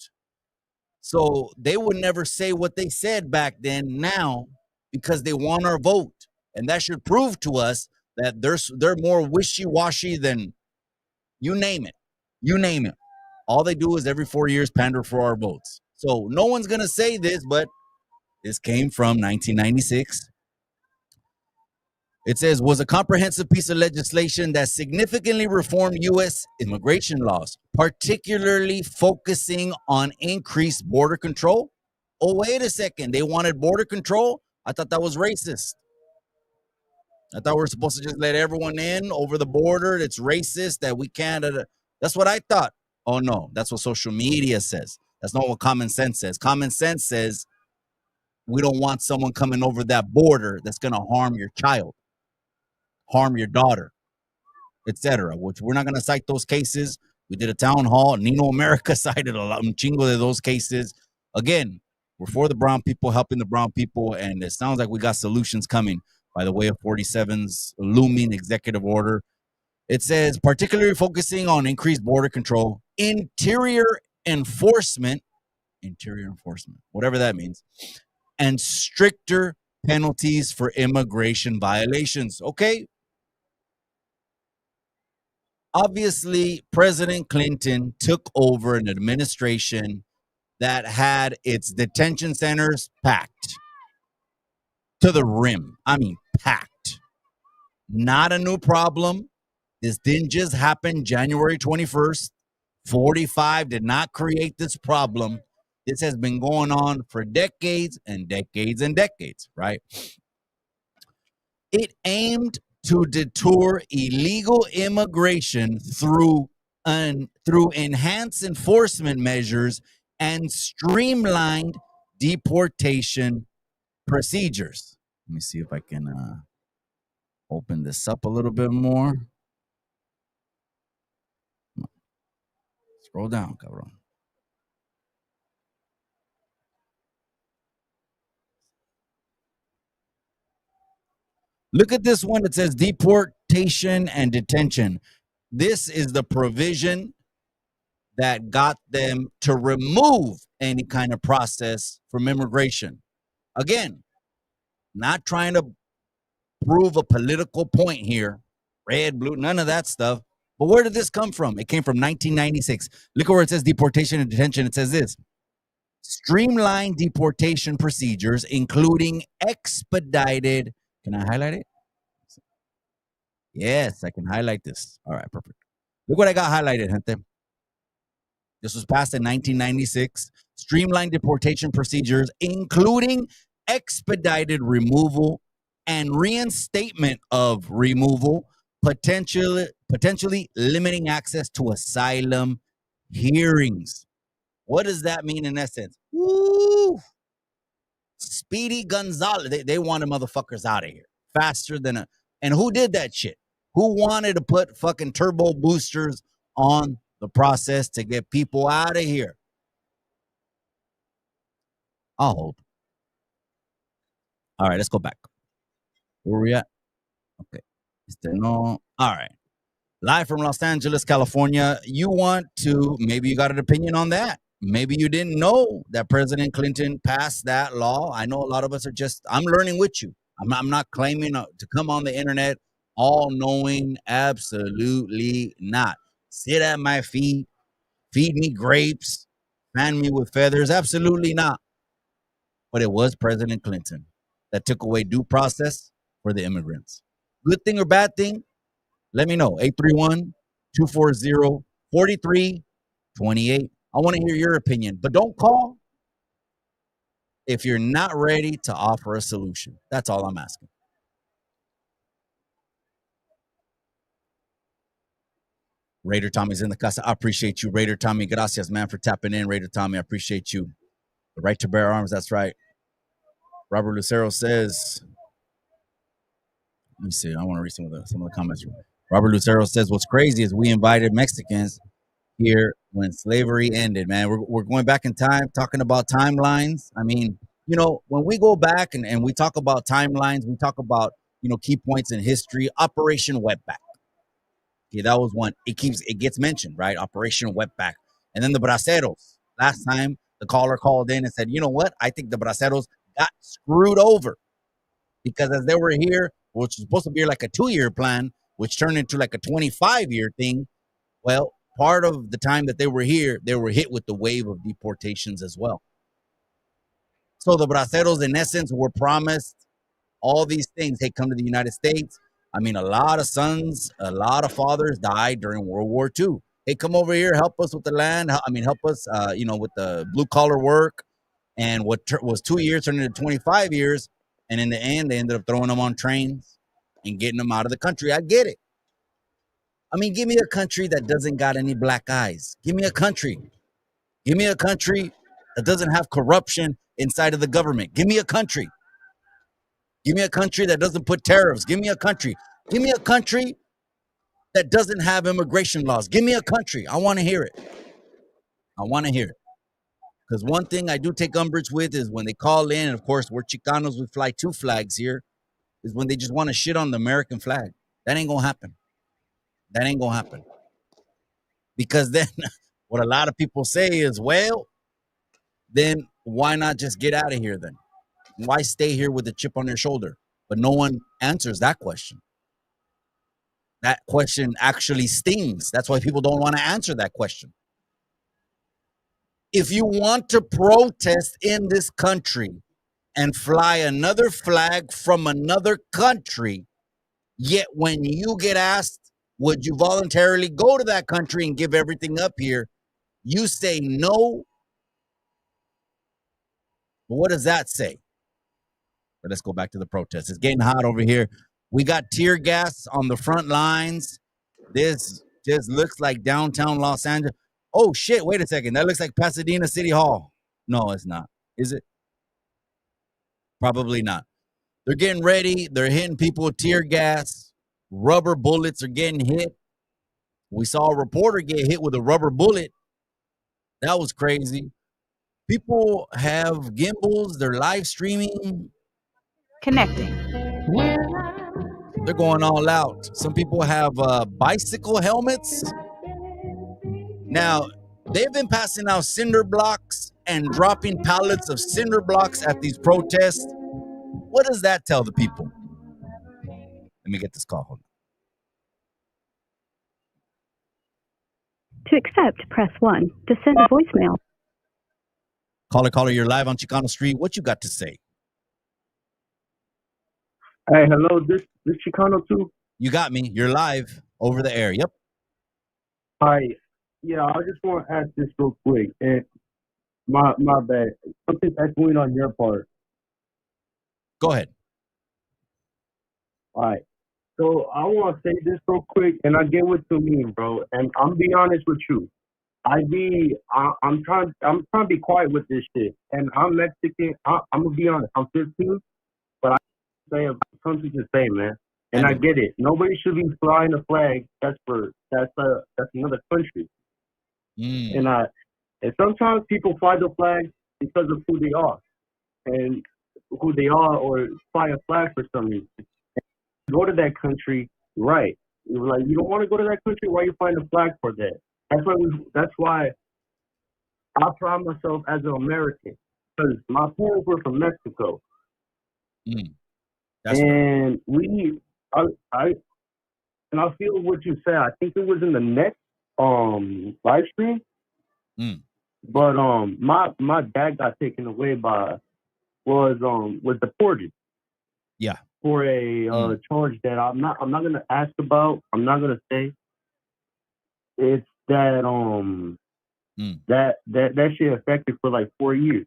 A: So they would never say what they said back then now because they want our vote. And that should prove to us that they're more wishy-washy than you name it. You name it. All they do is every 4 years pander for our votes. So no one's going to say this, but this came from 1996. It says, was a comprehensive piece of legislation that significantly reformed U.S. immigration laws, particularly focusing on increased border control. Oh, wait a second. They wanted border control? I thought that was racist. I thought we were supposed to just let everyone in over the border. It's racist that we can't. That's what I thought. Oh, no. That's what social media says. That's not what common sense says. Common sense says we don't want someone coming over that border that's going to harm your child, harm your daughter, etc. Which we're not going to cite those cases. We did a town hall. Nino America cited un chingo de those cases. Again, we're for the brown people, helping the brown people, and it sounds like we got solutions coming by the way of 47's looming executive order. It says, particularly focusing on increased border control, interior enforcement, whatever that means, and stricter penalties for immigration violations. Okay. Obviously, President Clinton took over an administration that had its detention centers packed to the rim. I mean, packed. Not a new problem. This didn't just happen January 21st. 45 did not create this problem. This has been going on for decades and decades and decades, right? It aimed to deter illegal immigration through enhanced enforcement measures and streamlined deportation procedures. Let me see if I can open this up a little bit more. Scroll down, cabrón. Look at this one that says deportation and detention. This is the provision that got them to remove any kind of process from immigration. Again, not trying to prove a political point here, red, blue, none of that stuff. But where did this come from? It came from 1996. Look at where it says deportation and detention. It says this: streamline deportation procedures, including expedited. Can I highlight it? Yes, I can highlight this. All right, perfect. Look what I got highlighted, gente. This was passed in 1996. Streamlined deportation procedures, including expedited removal and reinstatement of removal, potentially limiting access to asylum hearings. What does that mean in essence? Woo! Speedy Gonzalez. They wanted motherfuckers out of here faster than a. And who did that shit? Who wanted to put fucking turbo boosters on the process to get people out of here? I'll hold. All right, let's go back. Where are we at? Okay. No. All right. Live from Los Angeles, California. You want to, maybe you got an opinion on that. Maybe you didn't know that President Clinton passed that law. I know a lot of us are just, I'm learning with you. I'm not claiming to come on the internet all knowing. Absolutely not. Sit at my feet, feed me grapes, fan me with feathers. Absolutely not. But it was President Clinton that took away due process for the immigrants. Good thing or bad thing? Let me know. 831-240-4328. I want to hear your opinion, but don't call if you're not ready to offer a solution. That's all I'm asking. Raider Tommy's in the casa. I appreciate you, Raider Tommy. Gracias, man, for tapping in. Raider Tommy, I appreciate you. The right to bear arms, that's right. Robert Lucero says, let me see. I want to read some of the comments. Robert Lucero says, what's crazy is we invited Mexicans here when slavery ended, man. We're going back in time, talking about timelines. I mean, you know, when we go back and we talk about timelines, we talk about, you know, key points in history. Operation Wetback. Okay, that was one. It gets mentioned, right? Operation Wetback. And then the Braceros. Last time the caller called in and said, you know what? I think the Braceros got screwed over because as they were here, which was supposed to be like a 2-year plan, which turned into like a 25-year thing. Well, part of the time that they were here, they were hit with the wave of deportations as well. So the Braceros, in essence, were promised all these things. Hey, come to the United States. I mean, a lot of sons, a lot of fathers died during World War II. Hey, come over here, help us with the land. I mean, help us, you know, with the blue collar work. And what was 2 years turned into 25 years. And in the end, they ended up throwing them on trains and getting them out of the country. I get it. I mean, give me a country that doesn't got any black eyes. Give me a country. Give me a country that doesn't have corruption inside of the government. Give me a country. Give me a country that doesn't put tariffs. Give me a country. Give me a country that doesn't have immigration laws. Give me a country. I want to hear it. I want to hear it. Because one thing I do take umbrage with is when they call in, and of course, we're Chicanos, we fly 2 flags here, is when they just want to shit on the American flag. That ain't going to happen. That ain't going to happen. Because then what a lot of people say is, well, then why not just get out of here then? Why stay here with a chip on your shoulder? But no one answers that question. That question actually stings. That's why people don't want to answer that question. If you want to protest in this country and fly another flag from another country, yet when you get asked, would you voluntarily go to that country and give everything up here? You say no. But what does that say? But let's go back to the protest. It's getting hot over here. We got tear gas on the front lines. This just looks like downtown Los Angeles. Oh, shit. Wait a second. That looks like Pasadena City Hall. No, it's not. Is it? Probably not. They're getting ready. They're hitting people with tear gas. Rubber bullets are getting hit. We saw a reporter get hit with a rubber bullet. That was crazy. People have gimbals. They're live streaming.
D: Connecting.
A: They're going all out. Some people have bicycle helmets. Now, they've been passing out cinder blocks and dropping pallets of cinder blocks at these protests. What does that tell the people? Let me get this call. Hold on.
B: To accept, press 1. To send a voicemail.
A: Caller, you're live on Chicano Street. What you got to say?
E: Hey, hello, this Chicano too?
A: You got me. You're live over the air. Yep.
E: Hi. Yeah, I just want to ask this real quick. And my bad. Something's echoing on your part.
A: Go ahead.
E: All right. So I want to say this real quick, and I get what you mean, bro. And I'm be honest with you. I'm trying to be quiet with this shit. And I'm Mexican. I'm gonna be honest. I'm 15, but I say something to say, man. And I get it. Nobody should be flying a flag. That's another country. And sometimes people fly the flag because of who they are, or fly a flag for some reason. Go to that country, right? Like, you don't want to go to that country. Why you find a flag for that? That's why I pride myself as an American, because my parents were from Mexico, and I feel what you said. I think it was in the next live stream, but my dad got taken away was deported.
A: Yeah.
E: For a charge that I'm not gonna ask about. I'm not gonna say. It's that that shit affected for like 4 years,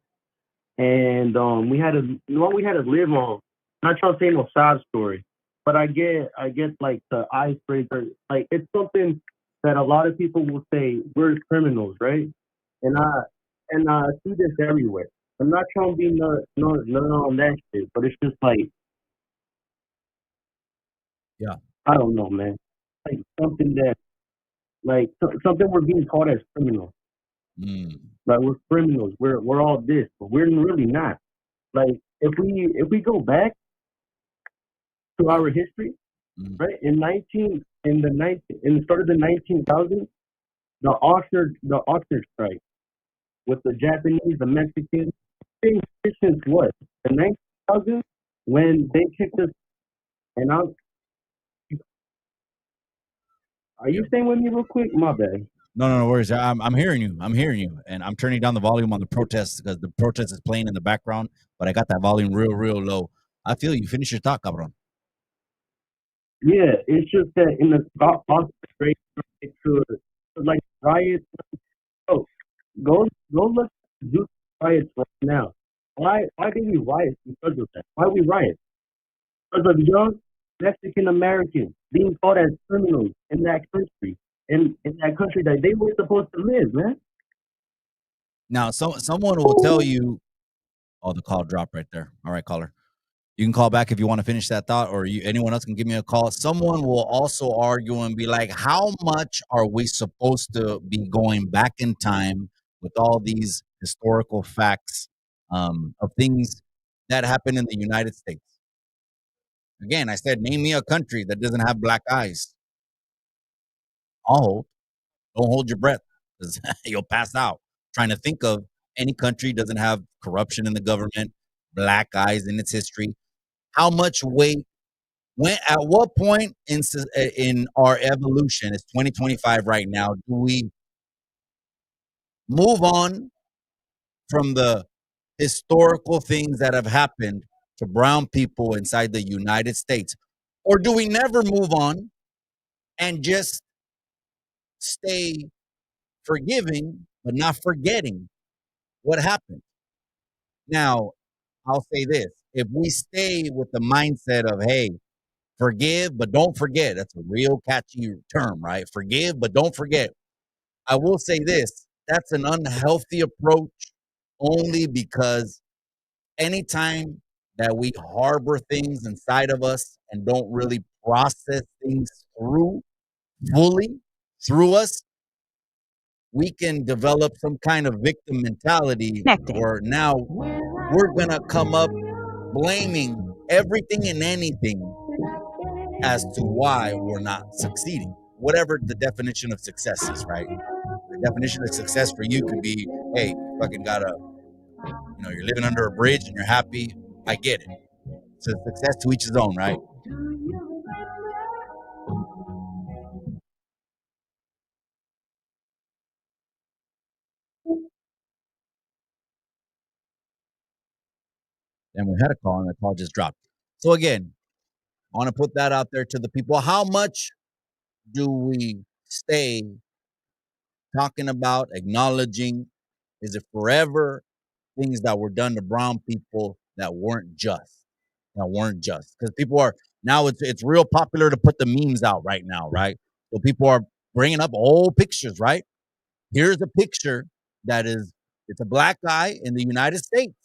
E: and we had to live on. I'm not trying to say no sad story, but I get like the icebreaker. Like, it's something that a lot of people will say we're criminals, right? And I see this everywhere. I'm not trying to be none on that shit, but it's just like.
A: Yeah.
E: I don't know, man. Like something we're being taught as criminals. Like, we're criminals. We're all this, but we're really not. Like, if we go back to our history, right? In the start of the 19,000s, the Oxford strike with the Japanese, the Mexicans, things since what? The 19,000s, when they kicked us, and are you staying with me real quick? My bad.
A: No worries. I'm hearing you. And I'm turning down the volume on the protest because the protest is playing in the background, but I got that volume real low. I feel you. Finish your talk, cabrón.
E: Yeah, it's just that in the straight to like riots. Oh, go look at the riots right now. Why do we riot because of that? Why we riot? Because of young Mexican Americans being taught as criminals in that country, in that country that they were supposed to live, man.
A: Now, someone will tell you, oh, the call dropped right there. All right, caller. You can call back if you want to finish that thought, or anyone else can give me a call. Someone will also argue and be like, how much are we supposed to be going back in time with all these historical facts of things that happen in the United States? Again, I said, name me a country that doesn't have black eyes. I'll hold. Don't hold your breath because you'll pass out trying to think of any country doesn't have corruption in the government, black eyes in its history. How much weight at what point in our evolution, it's 2025 right now, do we move on from the historical things that have happened to brown people inside the United States? Or do we never move on and just stay forgiving, but not forgetting what happened? Now, I'll say this. If we stay with the mindset of, hey, forgive, but don't forget, that's a real catchy term, right? Forgive, but don't forget. I will say this. That's an unhealthy approach only because anytime that we harbor things inside of us and don't really process things fully through us, we can develop some kind of victim mentality where now we're going to come up blaming everything and anything as to why we're not succeeding. Whatever the definition of success is, right? The definition of success for you could be, hey, you fucking you're living under a bridge and you're happy. I get it. So success to each his own, right? And we had a call and the call just dropped. So again, I want to put that out there to the people. How much do we stay talking about, acknowledging? Is it forever things that were done to brown people that weren't just? Because people are now it's real popular to put the memes out right now, right? So people are bringing up old pictures, right? Here's a picture it's a black guy in the United States.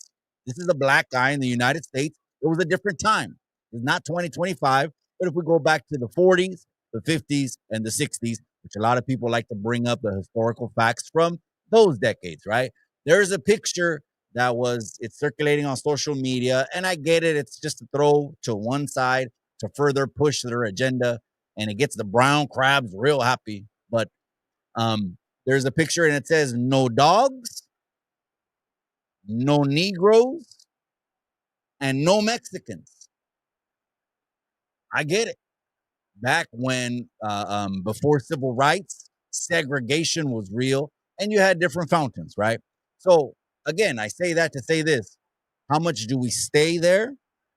A: This is a black guy in the United States. It was a different time. It's not 2025, but if we go back to the 40s, the 50s, and the 60s, which a lot of people like to bring up the historical facts from those decades, right? There's a picture it's circulating on social media, and I get it. It's just to throw to one side to further push their agenda, and it gets the brown crabs real happy. But there's a picture and it says no dogs, no Negroes, and no Mexicans. I get it. Back when, before civil rights, segregation was real and you had different fountains, right? So, again, I say that to say this. How much do we stay there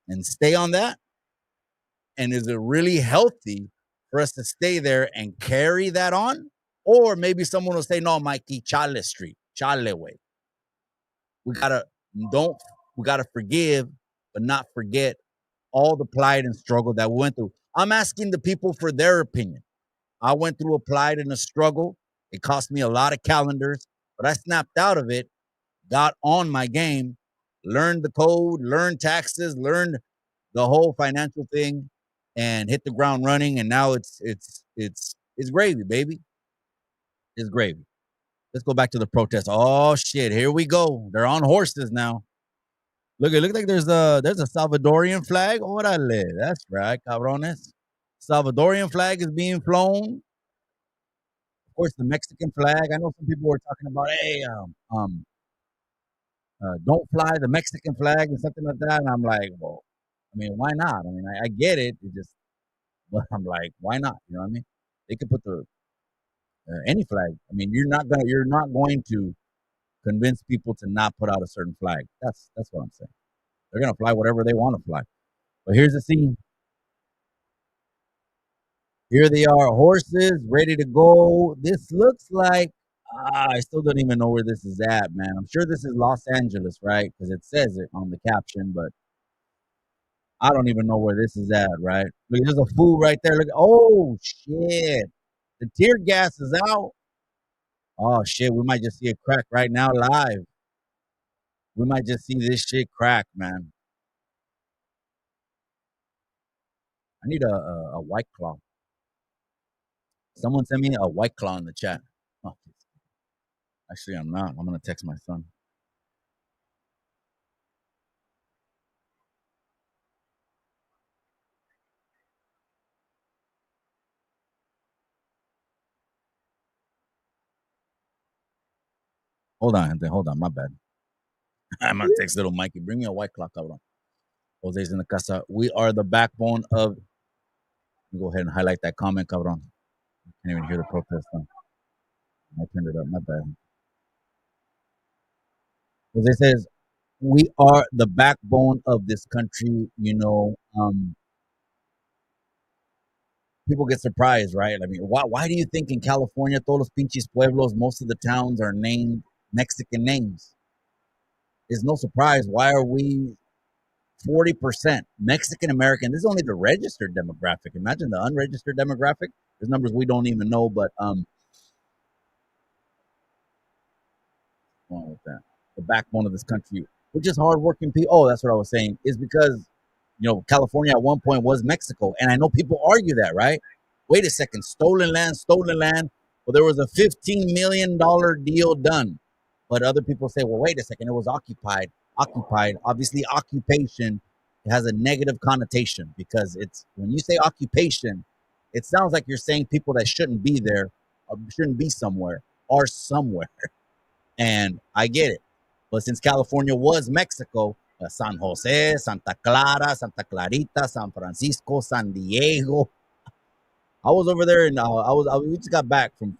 A: and stay on that? And is it really healthy for us to stay there and carry that on? Or maybe someone will say, no, Mikey, Chale Street, Chale way. We gotta don't we gotta forgive, but not forget all the plight and struggle that we went through. I'm asking the people for their opinion. I went through a plight and a struggle. It cost me a lot of calendars, but I snapped out of it, got on my game, learned the code, learned taxes, learned the whole financial thing, and hit the ground running. And now it's gravy, baby. It's gravy. Let's go back to the protest. Oh shit, here we go. They're on horses now. Look, it looks like there's a Salvadorian flag. Orale, that's right, cabrones. Salvadorian flag is being flown. Of course, the Mexican flag. I know some people were talking about, hey, don't fly the Mexican flag and something like that. And I'm like, well, I mean, why not? I mean, I get it. But I'm like, why not? You know what I mean? They could put any flag. I mean, you're not going to convince people to not put out a certain flag. That's what I'm saying. They're gonna fly whatever they want to fly. But here's the scene. Here they are, horses ready to go. This looks like I still don't even know where this is at, man. I'm sure this is Los Angeles, right? Because it says it on the caption, but I don't even know where this is at, right? Look, there's a fool right there. Look, oh shit. The tear gas is out. Oh shit, we might just see it crack right now live. We might just see this shit crack, man. I need a white claw. Someone send me a white claw in the chat. Oh, actually, I'm not. I'm gonna text my son. Hold on, my bad. I'm gonna text little Mikey. Bring me a white claw, cabrón. Jose's in the casa. We are the backbone of. Let me go ahead and highlight that comment, cabrón. I can't even hear the protest. I turned it up. My bad. Jose says, we are the backbone of this country. People get surprised, right? I mean, why do you think in California, todos los pinches pueblos, most of the towns are named Mexican names? It's no surprise. Why are we 40% Mexican American? This is only the registered demographic. Imagine the unregistered demographic. There's numbers we don't even know, but what's wrong with that? The backbone of this country. We're just hardworking people. Oh, that's what I was saying. Is because, California at one point was Mexico. And I know people argue that, right? Wait a second, stolen land, stolen land. Well, there was a $15 million deal done. But other people say, well, wait a second, it was occupied. Occupied. Obviously, occupation has a negative connotation because it's when you say occupation, it sounds like you're saying people that shouldn't be there or shouldn't be somewhere are somewhere. And I get it. But since California was Mexico, San Jose, Santa Clara, Santa Clarita, San Francisco, San Diego. I was over there, and we just got back from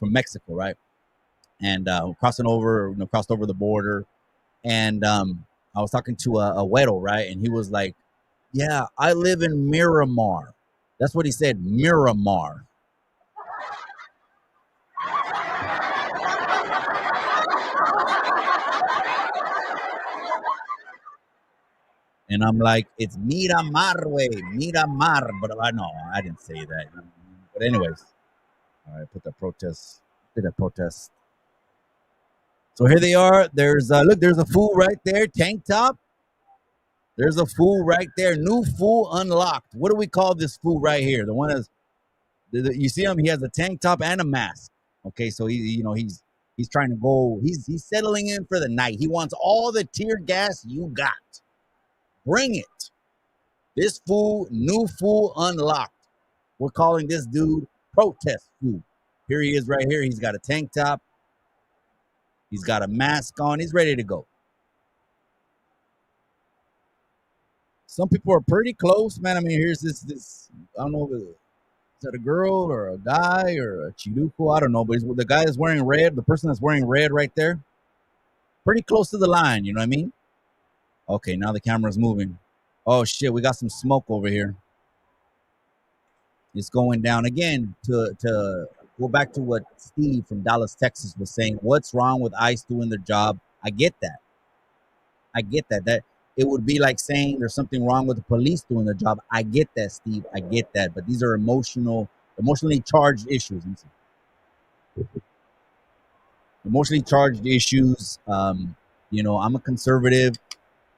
A: Mexico, right? And crossing over, crossed over the border, and I was talking to a güero, right? And he was like, "Yeah, I live in Miramar." That's what he said, Miramar. And I'm like, it's Miramar way, Miramar. But I know I didn't say that. But anyways, all right, put the protest. Did a protest. So here they are. There's look, there's a fool right there, tank top. There's a fool right there, new fool unlocked. What do we call this fool right here? The one that's you see him. He has a tank top and a mask. Okay, so he's trying to go. He's settling in for the night. He wants all the tear gas you got. Bring it. This fool, new fool unlocked. We're calling this dude protest fool. Here he is right here. He's got a tank top. He's got a mask on. He's ready to go. Some people are pretty close, man. I mean, here's this. I don't know if is that a girl or a guy or a chiruco. I don't know, but the guy that's wearing red, the person that's wearing red right there, pretty close to the line. You know what I mean? Okay, now the camera's moving. Oh shit, we got some smoke over here. It's going down again. To go back to what Steve from Dallas, Texas was saying. What's wrong with ICE doing their job? I get that. That it would be like saying there's something wrong with the police doing their job. I get that, Steve. I get that. But these are emotionally charged issues. Emotionally charged issues. I'm a conservative,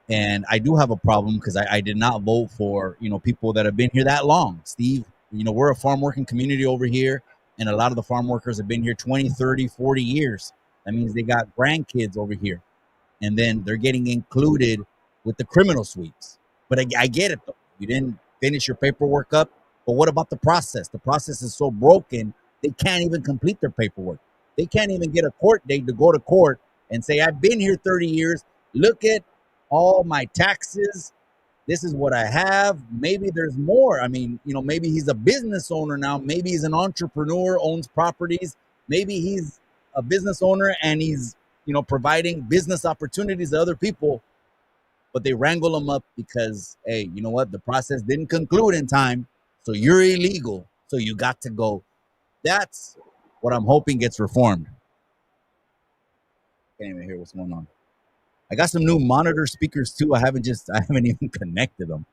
A: and I do have a problem because I did not vote for people that have been here that long. Steve, we're a farm working community over here, and a lot of the farm workers have been here 20, 30, 40 years. That means they got grandkids over here. And then they're getting included with the criminal sweeps. But I get it, though. You didn't finish your paperwork up. But what about the process? The process is so broken, they can't even complete their paperwork. They can't even get a court date to go to court and say, I've been here 30 years. Look at all my taxes. This is what I have. Maybe there's more. I mean, maybe he's a business owner now. Maybe he's an entrepreneur, owns properties. Maybe he's a business owner and he's providing business opportunities to other people, but they wrangle them up because, hey, you know what? The process didn't conclude in time, so you're illegal, so you got to go. That's what I'm hoping gets reformed. Can't even hear what's going on. I got some new monitor speakers too. I haven't even connected them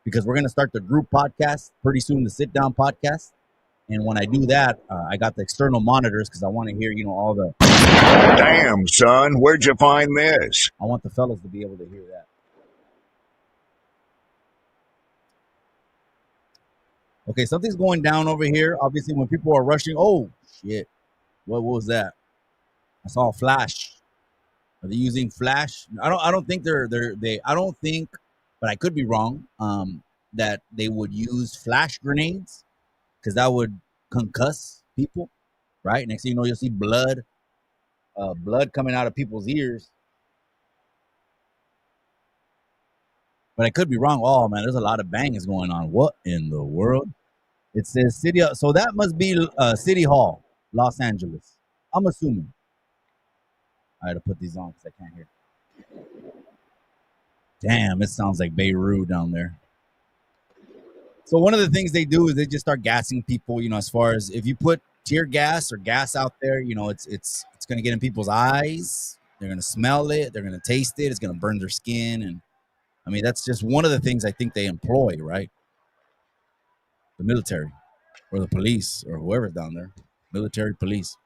A: because we're gonna start the group podcast pretty soon, the sit down podcast. And when I do that, I got the external monitors because I want to hear, all the.
D: Damn, son, where'd you find this?
A: I want the fellas to be able to hear that. Okay, something's going down over here. Obviously, when people are rushing, oh shit, what was that? I saw a flash. Are they using flash? I don't think I don't think, but I could be wrong. That they would use flash grenades because that would concuss people, right? Next thing you know, you'll see blood coming out of people's ears. But I could be wrong. Oh man, there's a lot of bangers going on. What in the world? It says city. So that must be City Hall, Los Angeles. I'm assuming. I had to put these on because I can't hear. Damn, it sounds like Beirut down there. So one of the things they do is they just start gassing people. As far as if you put tear gas or gas out there, it's going to get in people's eyes. They're going to smell it. They're going to taste it. It's going to burn their skin. And I mean, that's just one of the things I think they employ, right? The military or the police or whoever's down there. Military, police.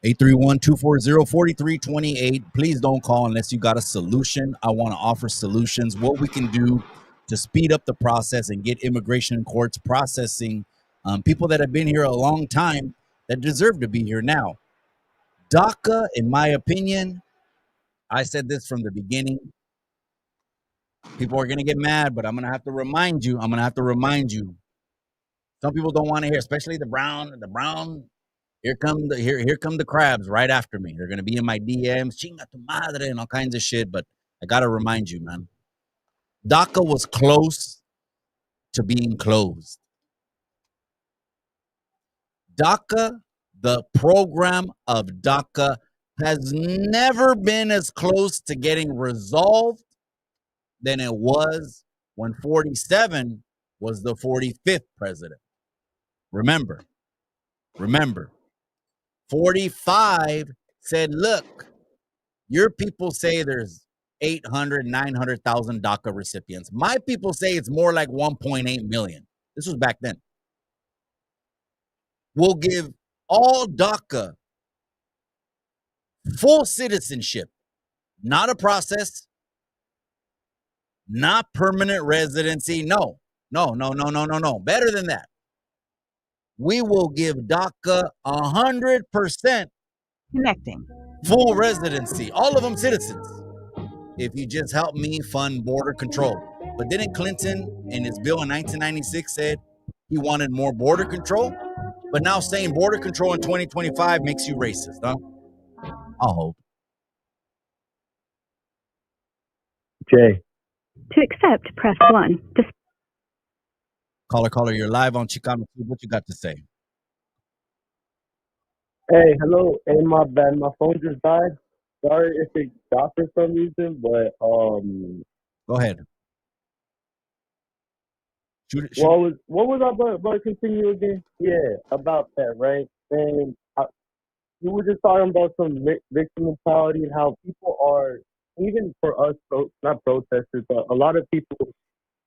A: 831-240-4328. Please don't call unless you got a solution. I want to offer solutions, what we can do to speed up the process and get immigration courts processing people that have been here a long time that deserve to be here now. DACA, in my opinion, I said this from the beginning. People are going to get mad, but I'm going to have to remind you. Some people don't want to hear, especially the brown. Here come the crabs right after me. They're gonna be in my DMs, chinga tu madre, and all kinds of shit. But I gotta remind you, man, DACA was close to being closed. DACA, the program of DACA, has never been as close to getting resolved than it was when 47 was the 45th president. Remember, 45 said, look, your people say there's 800, 900,000 DACA recipients. My people say it's more like 1.8 million. This was back then. We'll give all DACA full citizenship, not a process, not permanent residency. No. Better than that. We will give DACA 100%
F: Connecting.
A: full residency, all of them citizens, if you just help me fund border control. But didn't Clinton in his bill in 1996 said he wanted more border control? But now saying border control in 2025 makes you racist, huh? I'll hold.
E: Jay.
B: To accept, press 1.
A: Caller, you're live on Chicano Tube. What you got to say?
E: Hey, hello. Hey, my bad. My phone just died. Sorry if it stopped for some reason, but
A: Go ahead. Shoot.
E: What was I about to continue again? Yeah, about that, right? And you were just talking about some victim mentality and how people are, even for us, not protesters, but a lot of people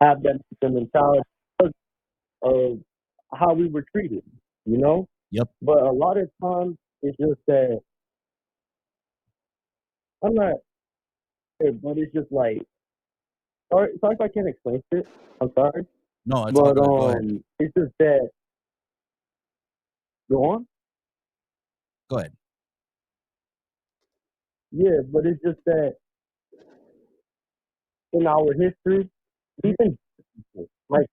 E: have that victim mentality because of how we were treated, you know?
A: Yep.
E: But a lot of times it's just that I'm not, but it's just like, sorry if I can't explain it. I'm sorry.
A: No, it's all good. Go ahead.
E: It's just that. Go on.
A: Go ahead.
E: Yeah, but it's just that in our history, even like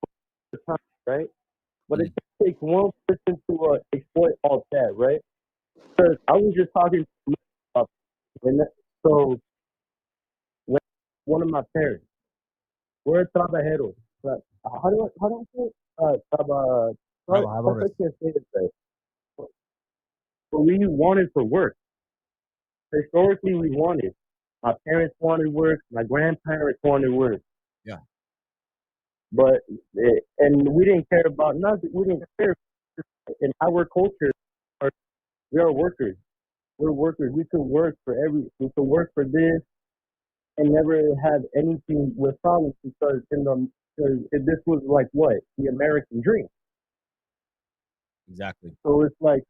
E: right? But it takes one person to exploit all that, right? Because I was just talking about when one of my parents, we're trabajeros. But how do I say it? I can't say it right. But we wanted to work. Historically, we wanted. My parents wanted work. My grandparents wanted work.
A: Yeah.
E: But and we didn't care about nothing. We didn't care. In our culture, we are workers. We're workers. We could work for we could work for this and never have anything with problems because this was like what? The American dream.
A: Exactly.
E: So it's like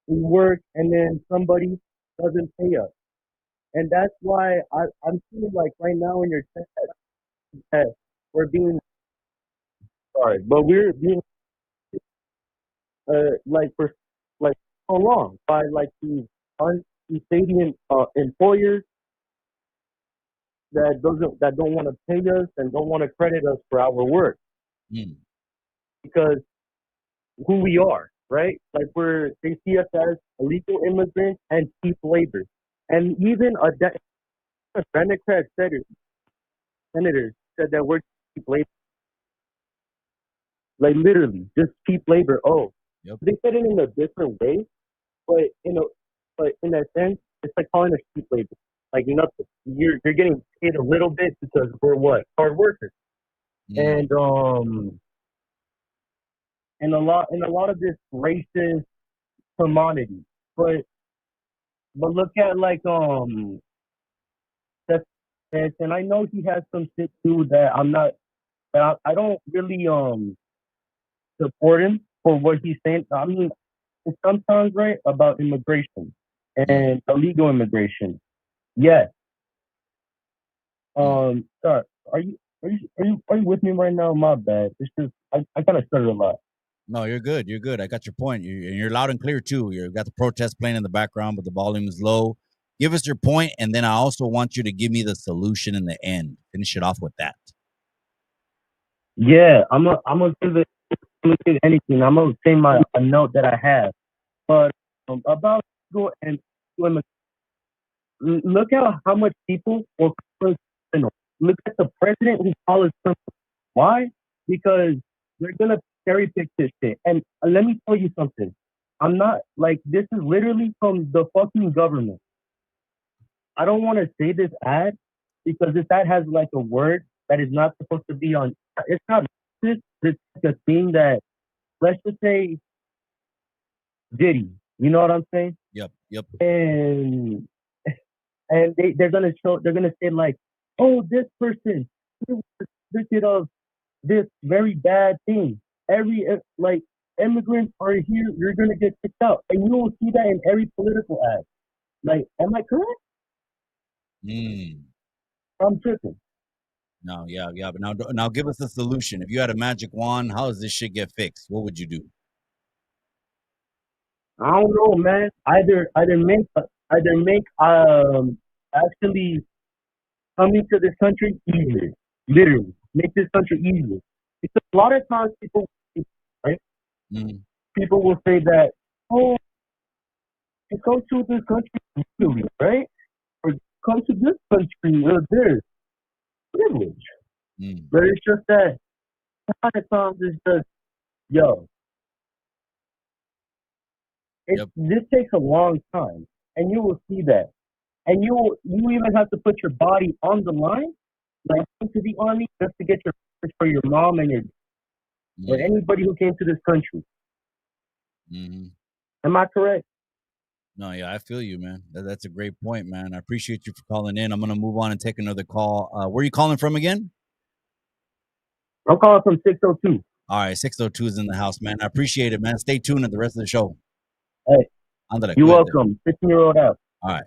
E: we work and then somebody doesn't pay us. And that's why I'm feeling like right now in your chat that we're being sorry, but we're being like for like so long by like these unstadium employers that don't want to pay us and don't want to credit us for our work because who we are, right? Like they see us as illegal immigrants and cheap labor, and even a Democrat senator said that we're cheap labor, like literally just cheap labor. Oh,
A: yep.
E: They said it in a different way, but in that sense, it's like calling us cheap labor. Like nothing. You're getting paid a little bit because we're what? Hard workers. And a lot of this racist commodity. But look at like that's and I know he has some shit too that I don't really support him for what he's saying. I mean, sometimes, right, about immigration and illegal immigration. Yes. Sorry. Are you with me right now? My bad. It's just I kind of stuttered a lot.
A: No, you're good. You're good. I got your point. You're loud and clear too. You've got the protest playing in the background, but the volume is low. Give us your point, and then I also want you to give me the solution in the end. Finish it off with that.
E: Yeah, I'm gonna give anything. I'm gonna say a note that I have, but about school and look at how much people will call us criminals. Look at the president who calls us criminals. Why? Because they're gonna cherry pick this shit. And let me tell you something. I'm not like this is literally from the fucking government. I don't want to say this ad because this ad has like a word that is not supposed to be on. It's not this. It's like a thing that let's just say Diddy. You know what I'm saying?
A: Yep.
E: And they're gonna show. They're gonna say like, oh, this person was convicted of this very bad thing. Every like immigrants are here. You're gonna get kicked out, and you will see that in every political ad. Like, am I correct? I'm tripping.
A: No, yeah. But now give us a solution. If you had a magic wand, how does this shit get fixed? What would you do?
E: I don't know, man. Either make actually coming to this country easier. Literally, make this country easier. Because a lot of times people, right? People will say that, oh, you come to this country legally, right? Or come to this country, there's privilege. But it's just that a lot of times it's just, yo, this takes a long time, and you will see that. And you even have to put your body on the line, like into the army, just to get your for your mom and or anybody who came to this country. Am I correct?
A: No, yeah, I feel you, man. That's a great point, man. I appreciate you for calling in. I'm gonna move on and take another call. Where are you calling from again?
E: I'm calling from 602.
A: All right, 602 is in the house, man. I appreciate it, man. Stay tuned at the rest of the show.
E: Hey, you're welcome. 15-year-old out.
A: All right.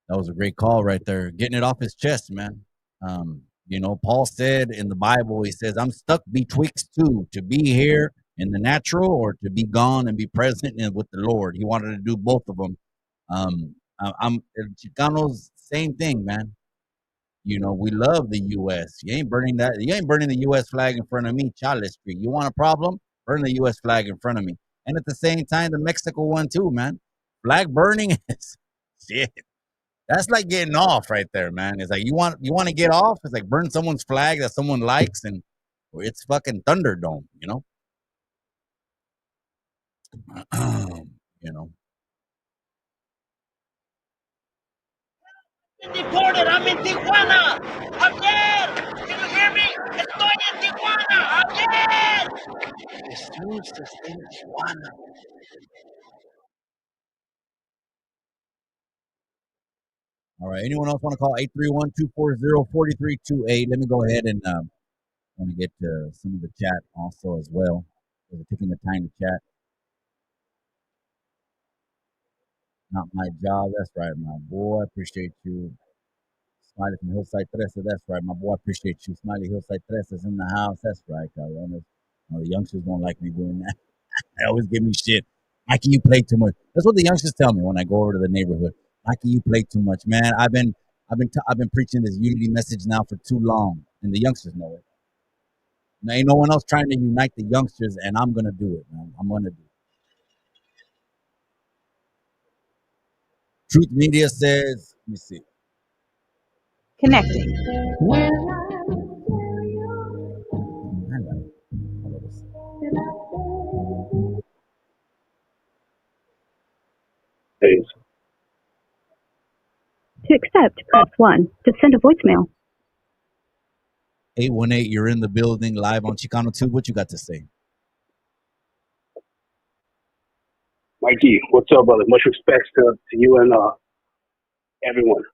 A: That was a great call right there. Getting it off his chest, man. Paul said in the Bible, he says, I'm stuck betwixt two, to be here in the natural or to be gone and be present with the Lord. He wanted to do both of them. I'm Chicanos, same thing, man. We love the U.S. You ain't burning the U.S. flag in front of me, Charles Street. You want a problem? Burn the U.S. flag in front of me. And at the same time, the Mexico one too, man. Flag burning is shit. That's like getting off right there, man. It's like you want to get off. It's like burn someone's flag that someone likes, and it's fucking Thunderdome,
F: Deported. I'm in Tijuana. Again. Can you hear me? Estoy en Tijuana. Again. Estoy en Tijuana.
A: All right. Anyone else want to call 831-240-4328? Let me go ahead and want to get to some of the chat also as well. They're taking the time to chat. Not my job. That's right, my boy. Appreciate you. Smiley from Hillside 13. That's right, my boy. Appreciate you. Smiley Hillside 13 is in the house. That's right, Carlos. The youngsters don't like me doing that. They always give me shit. Mikey, you play too much. That's what the youngsters tell me when I go over to the neighborhood. Mikey, you play too much, man. I've been preaching this unity message now for too long, and the youngsters know it. There ain't no one else trying to unite the youngsters, and I'm gonna do it, man. I'm gonna do it. Truth Media says, let me see.
B: Connecting. To accept, press 1. To send a voicemail.
A: 818, you're in the building, live on Chicano Tube. What you got to say?
G: Mikey, what's up, brother? Much respect to you and everyone.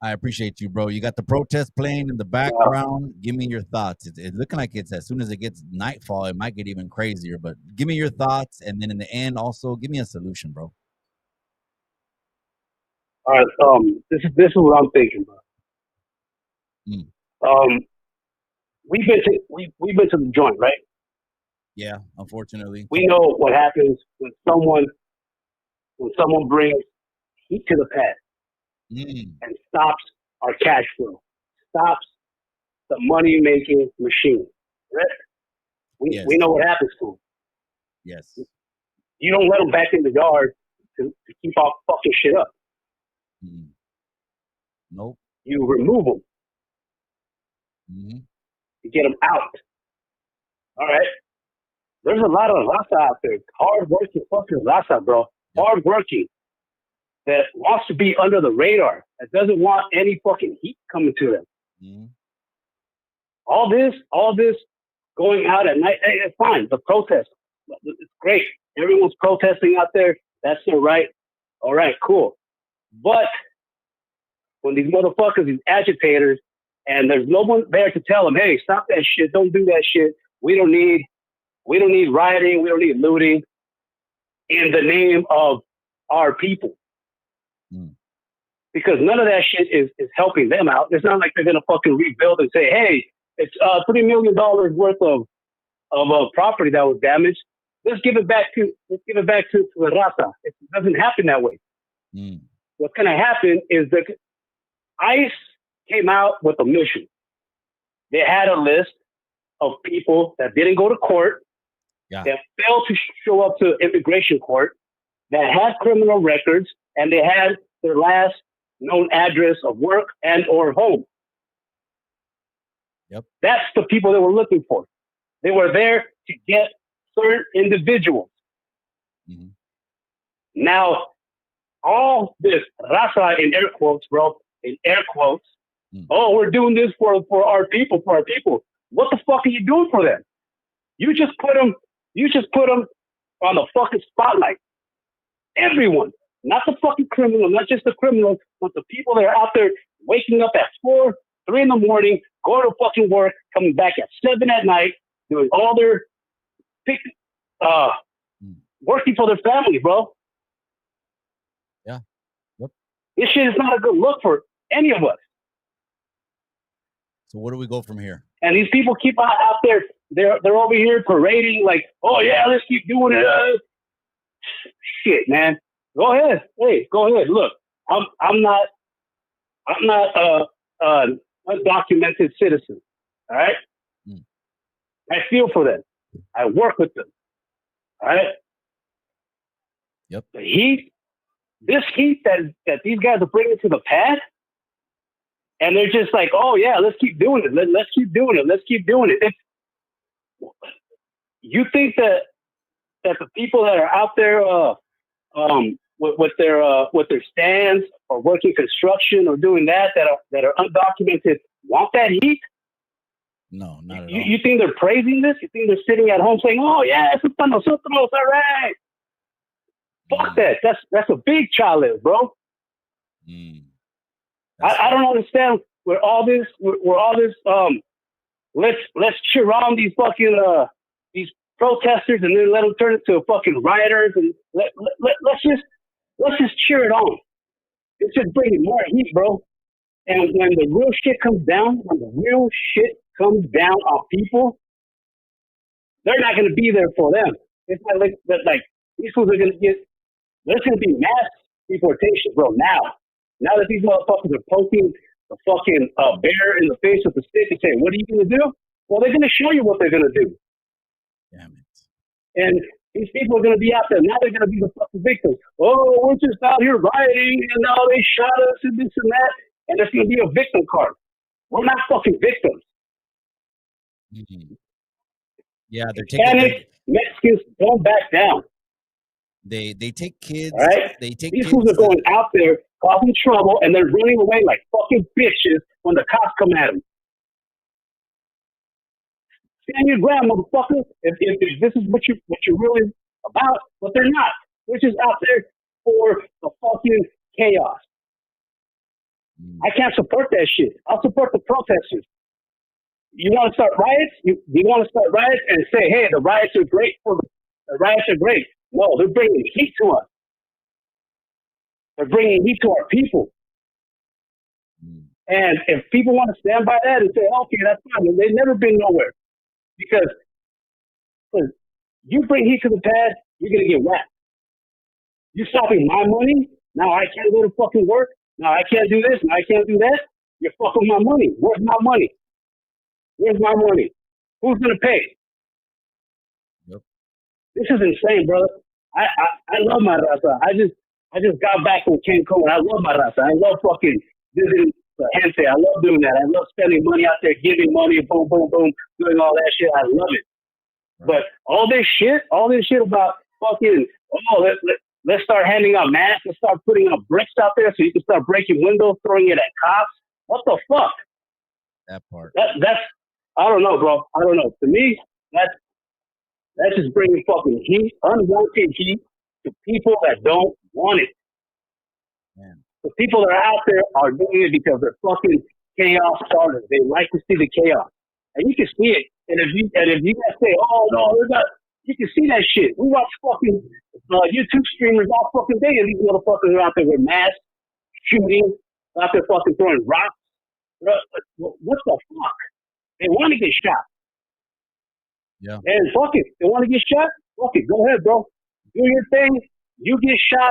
A: I appreciate you, bro. You got the protest playing in the background. Give me your thoughts. It's looking like it's as soon as it gets nightfall, it might get even crazier. But give me your thoughts, and then in the end, also give me a solution, bro.
G: All right. This is what I'm thinking, bro. We've been to the joint, right?
A: Yeah, unfortunately.
G: We know what happens when someone brings heat to the pad and stops our cash flow, stops the money making machine. Right? We know what happens to them.
A: Yes.
G: You don't let them back in the yard to keep our fucking shit up.
A: Nope.
G: You remove them. You get them out. All right. There's a lot of raza out there, hard-working fucking raza, bro. Hard-working, that wants to be under the radar, that doesn't want any fucking heat coming to them. All this going out at night, hey, it's fine. The protest, it's great. Everyone's protesting out there. That's their right. All right, cool. But when these motherfuckers, these agitators, and there's no one there to tell them, hey, stop that shit. Don't do that shit. We don't need rioting. We don't need looting in the name of our people. Because none of that shit is helping them out. It's not like they're going to fucking rebuild and say, hey, it's $3 million worth of property that was damaged. Let's give it back to the raza. It doesn't happen that way. What's going to happen is that ICE came out with a mission. They had a list of people that didn't go to court, that failed to show up to immigration court, that had criminal records, and they had their last known address of work and or home. That's the people they were looking for. They were there to get certain individuals. Now, all this raza in air quotes, bro, in air quotes, oh, we're doing this for our people, What the fuck are you doing for them? You just put them on the fucking spotlight. Everyone, not the fucking criminal, not just the criminals, but the people that are out there waking up at 4, 3 in the morning, going to fucking work, coming back at 7 at night, doing all their working for their family, bro.
A: Yeah. Yep.
G: This shit is not a good look for any of us.
A: So where do we go from here?
G: And these people keep out there. They're over here parading like, oh yeah, let's keep doing it. Shit, man. Go ahead. Hey, go ahead. Look, I'm not an undocumented citizen. All right. I feel for them. I work with them. All right.
A: Yep.
G: This heat that these guys are bringing to the pad, and they're just like, oh yeah, let's keep doing it. Let's keep doing it. Let's keep doing it. You think that the people that are out there with their stands or working construction or doing that are undocumented want that heat?
A: No, not at all.
G: You think they're praising this? You think they're sitting at home saying, oh yeah, it's para nosotros, all right. Fuck that. That's a big challenge, bro. I don't understand where all this let's cheer on these fucking these protesters and then let them turn into fucking rioters and let's just cheer it on. It's just bringing more heat, bro. And when the real shit comes down, on people, they're not going to be there for them. It's not like these fools are going to get. There's going to be mass deportation, bro. Now that these motherfuckers are poking the fucking bear in the face with the stick and saying, "What are you going to do?" Well, they're going to show you what they're going to do.
A: Damn it.
G: And these people are going to be out there. Now they're going to be the fucking victims. Oh, we're just out here rioting, and now they shot us and this and that. And there's going to be a victim card. We're not fucking victims.
A: Yeah, they're
G: taking Mexicans don't back down.
A: They take kids.
G: Right?
A: They take
G: these
A: kids.
G: Fools are going out there causing trouble, and they're running away like fucking bitches when the cops come at them. Stand your ground, motherfucker. If this is what you're really about, but they're not. They're just out there for the fucking chaos. I can't support that shit. I'll support the protesters. You want to start riots? You want to start riots and say, hey, the riots are great the riots are great. No, they're bringing heat to us. They're bringing heat to our people. And if people want to stand by that and say, okay, that's fine, they've never been nowhere. Because you bring heat to the pad, you're going to get whacked. You stopping my money? Now I can't go to fucking work. Now I can't do this. Now I can't do that. You're fucking my money. Where's my money? Where's my money? Who's going to pay?
A: Yep.
G: This is insane, brother. I love my raza. I just got back from Cancun. I love my raza. I love fucking visiting the gente. I love doing that. I love spending money out there, giving money, boom, boom, boom, doing all that shit. I love it. Right. But all this shit about fucking, let's start handing out masks. Let's start putting up bricks out there so you can start breaking windows, throwing it at cops. What the fuck?
A: That part.
G: That's I don't know, bro. I don't know. To me, that's just bringing fucking heat, unwanted heat, to people that don't want it.
A: Man.
G: The people that are out there are doing it because they're fucking chaos starters. They like to see the chaos, and you can see it. And if you guys say, "Oh no, they're not," you can see that shit. We watch fucking YouTube streamers all fucking day, and these motherfuckers are out there with masks, shooting, out there fucking throwing rocks. What the fuck? They want to get shot.
A: Yeah.
G: And fuck it. They want to get shot? Fuck it. Go ahead, bro. Do your thing. You get shot.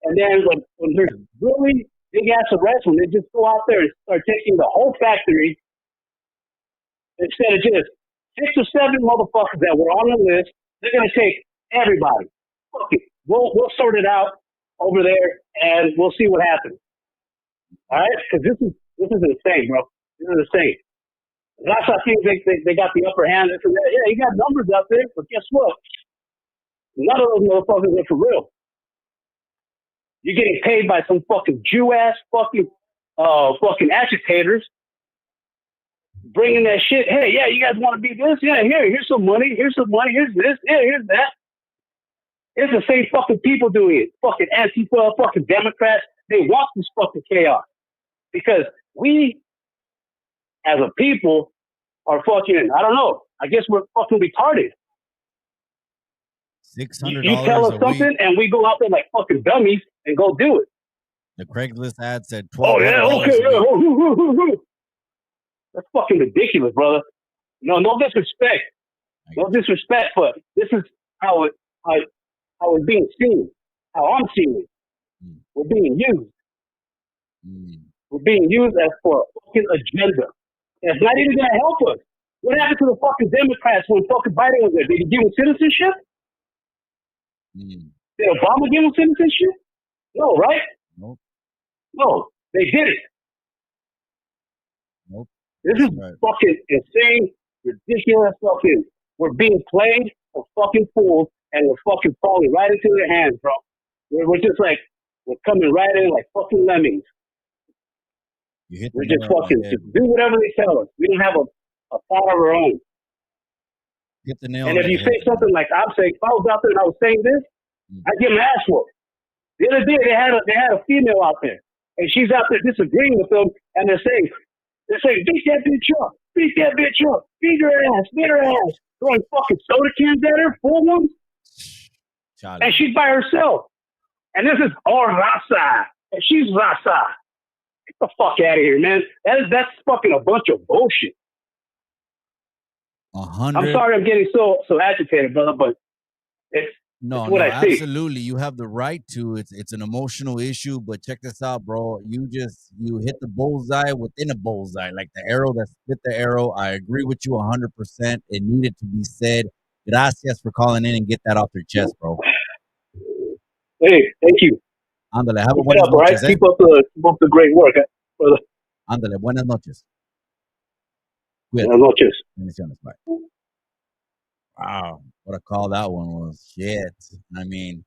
G: And then when there's really big ass arrests, when they just go out there and start taking the whole factory, instead of just 6 or 7 motherfuckers that were on the list, they're going to take everybody. Fuck it. We'll sort it out over there, and we'll see what happens. All right? Because this is insane, bro. This is insane. That's I think they got the upper hand. Yeah, you got numbers out there, but guess what? None of those motherfuckers are for real. You're getting paid by some fucking Jew-ass fucking agitators bringing that shit. Hey, yeah, you guys want to be this? Yeah, here's some money. Here's some money. Here's this. Yeah, here's that. It's the same fucking people doing it. Fucking Antifa, fucking Democrats. They want this fucking chaos because we, as a people, are fucking, I don't know, I guess we're fucking retarded.
A: $600
G: You tell us something
A: week.
G: and we go out there like fucking dummies and go do it.
A: The Craigslist ad said $1,200.
G: Oh, yeah, okay, yeah. That's fucking ridiculous, brother. No disrespect. No disrespect, but this is how it's being seen, how I'm seeing it. We're being used. We're being used as for a fucking agenda. It's not even going to help us. What happened to the fucking Democrats when fucking Biden was there? Did he give them citizenship? Did Obama give them citizenship? No, right?
A: Nope.
G: No, they did it.
A: Nope.
G: This is fucking insane, ridiculous fucking. We're being played for fucking fools, and we're fucking falling right into their hands, bro. We're just like, we're coming right in like fucking lemmings. We're just fucking just do whatever they tell us. We don't have a thought of our own.
A: Hit the nail.
G: And if you say something like I'm saying, if I was out there and I was saying this, I'd get my ass whooped. The other day they had a female out there, and she's out there disagreeing with them, and they're saying, beat that bitch up, beat that bitch up, beat her ass, throwing fucking soda cans at her, full ones, and she's by herself. And this is our raza, and she's raza. Get the fuck out of here, man. That's fucking a bunch of bullshit.
A: 100.
G: I'm sorry I'm getting so agitated, brother, but it's what I see.
A: Absolutely. You have the right to. It's an emotional issue, but check this out, bro. You hit the bullseye within a bullseye, like the arrow that split the arrow. I agree with you 100%. It needed to be said. Gracias for calling in and get that off your chest, bro.
G: Hey, thank you.
A: Ándale, have a buenas noches,
G: Keep up the great work, brother.
A: Ándale, buenas noches.
G: Cuídate. Buenas noches.
A: Bendiciones, bye. Wow, what a call that one was. Shit. I mean,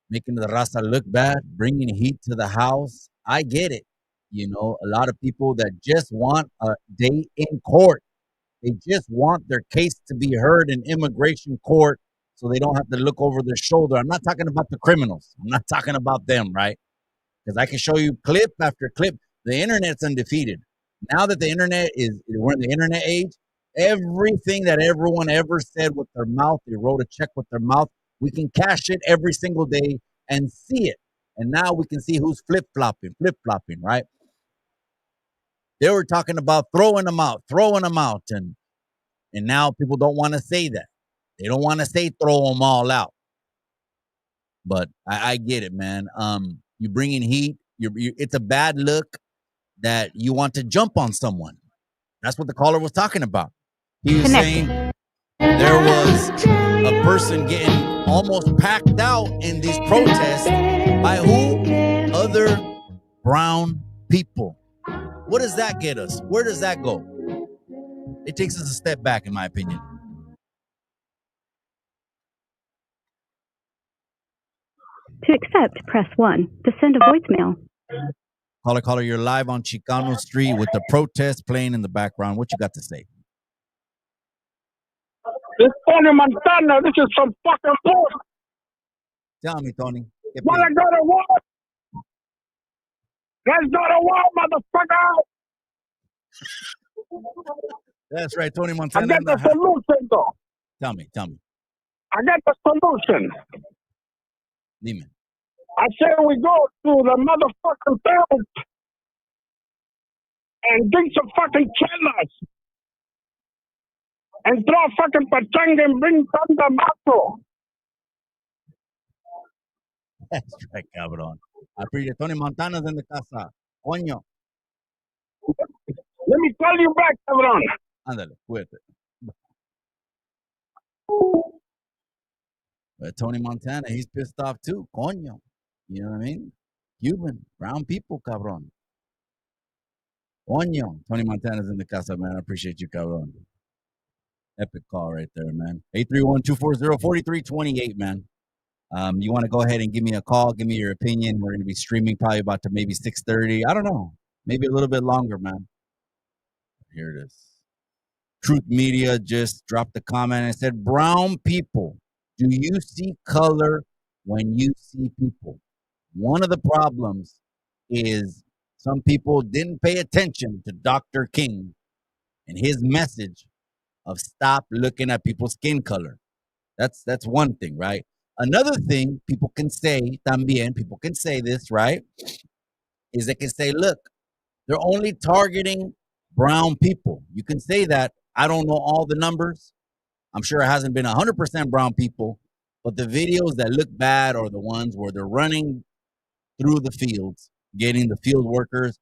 A: making the raza look bad, bringing heat to the house. I get it. You know, a lot of people that just want a day in court. They just want their case to be heard in immigration court so they don't have to look over their shoulder. I'm not talking about the criminals. I'm not talking about them, right? because I can show you clip after clip. The internet's undefeated. Now that the internet we're in the internet age, everything that everyone ever said with their mouth, they wrote a check with their mouth, we can cash it every single day and see it. And now we can see who's flip-flopping, right? They were talking about throwing them out. And now people don't want to say that. They don't want to say throw them all out. But I get it, man. You bring in heat. It's a bad look that you want to jump on someone. That's what the caller was talking about. He was saying there was a person getting almost packed out in these protests by who? Other brown people. What does that get us? Where does that go? It takes us a step back, in my opinion.
B: To accept, press 1. To send a voicemail.
A: Caller, you're live on Chicano Street with the protest playing in the background. What you got to say?
C: This Tony Montana, this is some fucking bullshit.
A: Tell me, Tony.
C: What I gotta want? That's not a war, motherfucker.
A: That's right, Tony Montana.
C: I got the solution, though.
A: Tell me.
C: I got the solution.
A: Dime.
C: I said we go to the motherfucking town and drink some fucking chelas and throw fucking pachanga and bring Santa Mato.
A: That's right, cabrón. I appreciate Tony Montana's in the casa. Coño.
C: Let me call you back, cabrón.
A: Ándale, cuídate. But Tony Montana, he's pissed off too. Coño. You know what I mean? Cuban, brown people, cabrón. Coño. Tony Montana's in the casa, man. I appreciate you, cabrón. Epic call right there, man. 831-240-4328, man. You want to go ahead and give me a call, give me your opinion. We're going to be streaming probably about to maybe 6:30. I don't know. Maybe a little bit longer, man. Here it is. Truth Media just dropped a comment and said, brown people, do you see color when you see people? One of the problems is some people didn't pay attention to Dr. King and his message of stop looking at people's skin color. That's one thing, right? Another thing people can say, también, people can say this, right? Is they can say, look, they're only targeting brown people. You can say that. I don't know all the numbers. I'm sure it hasn't been 100% brown people, but the videos that look bad are the ones where they're running through the fields, getting the field workers.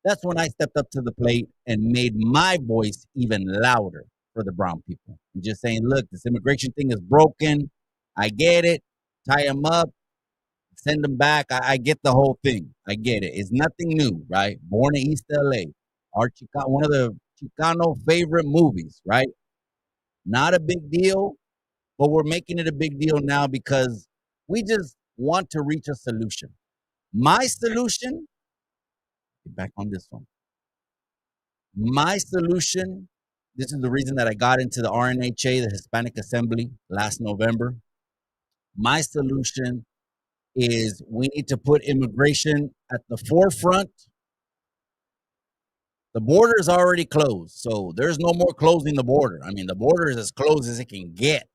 A: That's when I stepped up to the plate and made my voice even louder for the brown people. And just saying, look, this immigration thing is broken. I get it. Tie them up. Send them back. I get the whole thing. I get it. It's nothing new, right? Born in East LA. One of the Chicano favorite movies, right? Not a big deal, but we're making it a big deal now because we just want to reach a solution. My solution, get back on this one. My solution, this is the reason that I got into the RNHA, the Hispanic Assembly, last November. My solution is we need to put immigration at the forefront. The border is already closed, so there's no more closing the border. I mean, the border is as closed as it can get.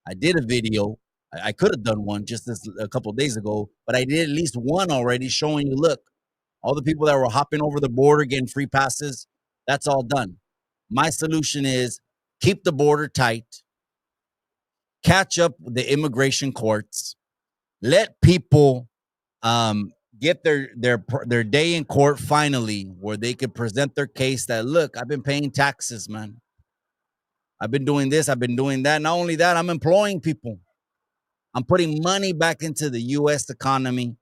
A: I did a video. I could have done one just a couple of days ago, but I did at least one already showing you, look, all the people that were hopping over the border, getting free passes, that's all done. My solution is keep the border tight, catch up with the immigration courts, let people get their day in court finally, where they could present their case that, look, I've been paying taxes, man. I've been doing this, I've been doing that. Not only that, I'm employing people. I'm putting money back into the U.S. economy.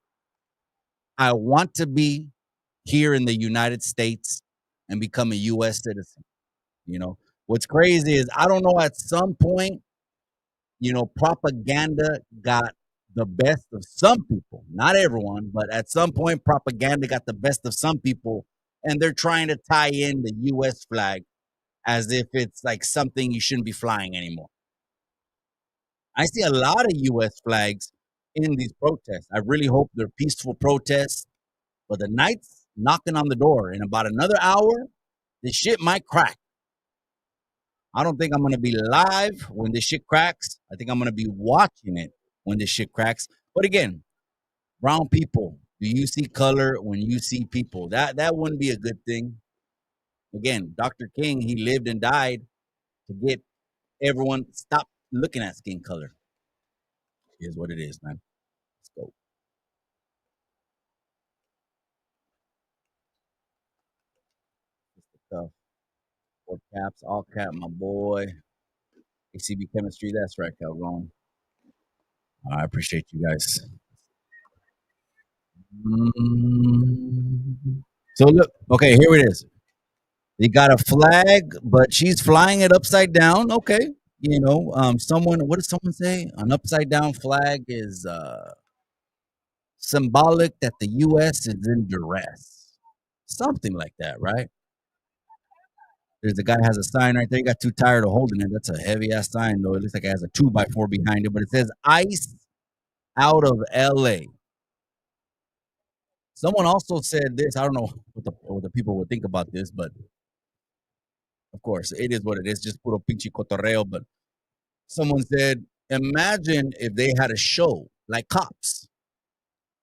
A: I want to be here in the United States and become a U.S. citizen. You know, what's crazy is I don't know, at some point, you know, propaganda got the best of some people, not everyone, but at some point propaganda got the best of some people, and they're trying to tie in the U.S. flag as if it's like something you shouldn't be flying anymore. I see a lot of U.S. flags in these protests. I really hope they're peaceful protests. But the night's knocking on the door. In about another hour, this shit might crack. I don't think I'm going to be live when this shit cracks. I think I'm going to be watching it when this shit cracks. But again, brown people, do you see color when you see people? That wouldn't be a good thing. Again, Dr. King, he lived and died to get everyone stop looking at skin color. Is what it is, man. Let's go. Stuff. Four caps, all cap, my boy. ACB chemistry. That's right, Calron. I appreciate you guys. So look, okay, here it is. They got a flag, but she's flying it upside down. Okay, someone. What does someone say? An upside down flag is symbolic that the U.S. is in duress. Something like that, right? There's a guy has a sign right there. He got too tired of holding it. That's a heavy ass sign, though. It looks like it has a 2x4 behind it, but it says "Ice out of L.A." Someone also said this. I don't know what the people would think about this, but of course, it is what it is. Just puro pinche cotorreo. But someone said, imagine if they had a show like Cops,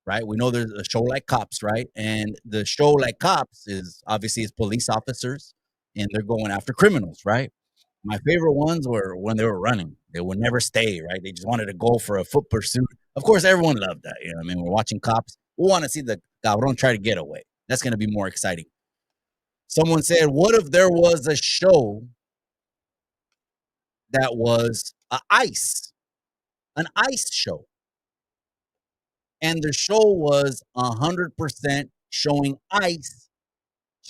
A: right? We know there's a show like Cops, right? And the show like Cops is obviously it's police officers, and they're going after criminals, right? My favorite ones were when they were running. They would never stay, right? They just wanted to go for a foot pursuit. Of course, everyone loved that. You know what I mean? We're watching Cops. We want to see the cabron try to get away. That's going to be more exciting. Someone said, what if there was a show that was an ice show? And the show was 100% showing ICE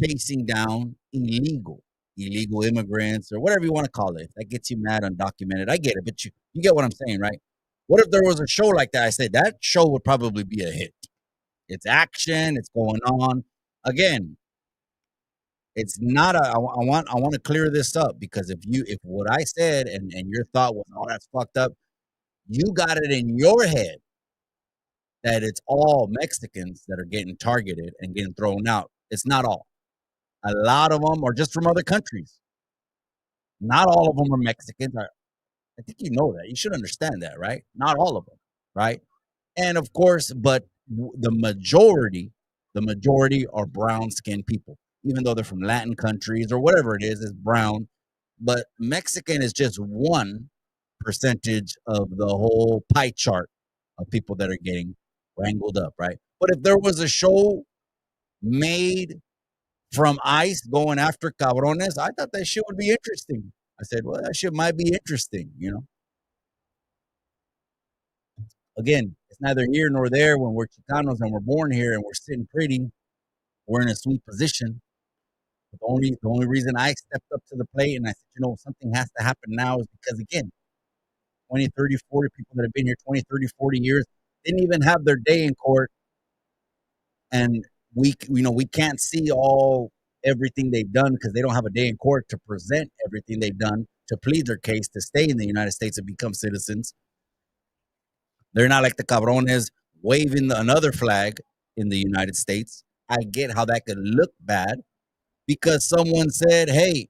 A: chasing down illegal immigrants or whatever you want to call it. That gets you mad, undocumented. I get it, but you get what I'm saying, right? What if there was a show like that? I said that show would probably be a hit. It's action. It's going on. Again, it's not I want to clear this up because if what I said and your thought was, oh, that's fucked up, you got it in your head that it's all Mexicans that are getting targeted and getting thrown out. It's not all. A lot of them are just from other countries. Not all of them are Mexicans. I think you know that. You should understand that, right? Not all of them, right? And of course, but the majority are brown-skinned people, even though they're from Latin countries or whatever it is brown. But Mexican is just one percentage of the whole pie chart of people that are getting wrangled up, right? But if there was a show made from ICE going after cabrones, I thought that shit would be interesting. I said, well, that shit might be interesting, Again, it's neither here nor there when we're Chicanos and we're born here and we're sitting pretty. We're in a sweet position. But the only reason I stepped up to the plate and I said, something has to happen now is because, again, 20, 30, 40 people that have been here 20, 30, 40 years didn't even have their day in court. And we can't see everything they've done because they don't have a day in court to present everything they've done to plead their case to stay in the United States and become citizens. They're not like the cabrones waving another flag in the United States. I get how that could look bad because someone said, hey,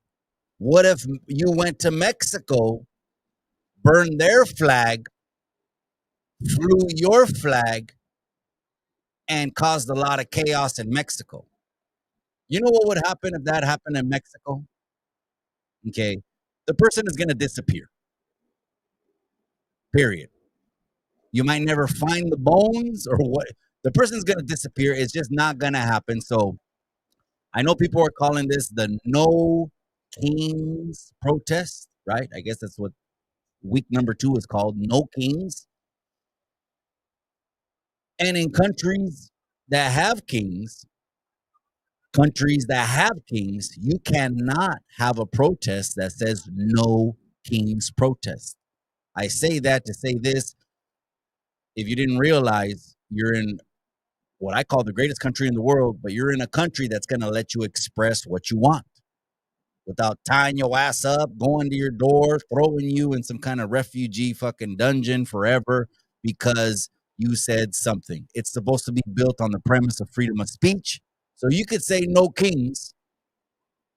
A: what if you went to Mexico, burned their flag, flew your flag, and caused a lot of chaos in Mexico? You know what would happen if that happened in Mexico? Okay. The person is going to disappear. Period. You might never find the bones or what. The person's going to disappear. It's just not going to happen. So I know people are calling this the No Kings protest, right? I guess that's what week number 2 is called, No Kings. And in countries that have kings, you cannot have a protest that says No Kings protest. I say that to say this. If you didn't realize, you're in what I call the greatest country in the world, but you're in a country that's going to let you express what you want without tying your ass up, going to your door, throwing you in some kind of refugee fucking dungeon forever because you said something. It's supposed to be built on the premise of freedom of speech. So you could say no kings,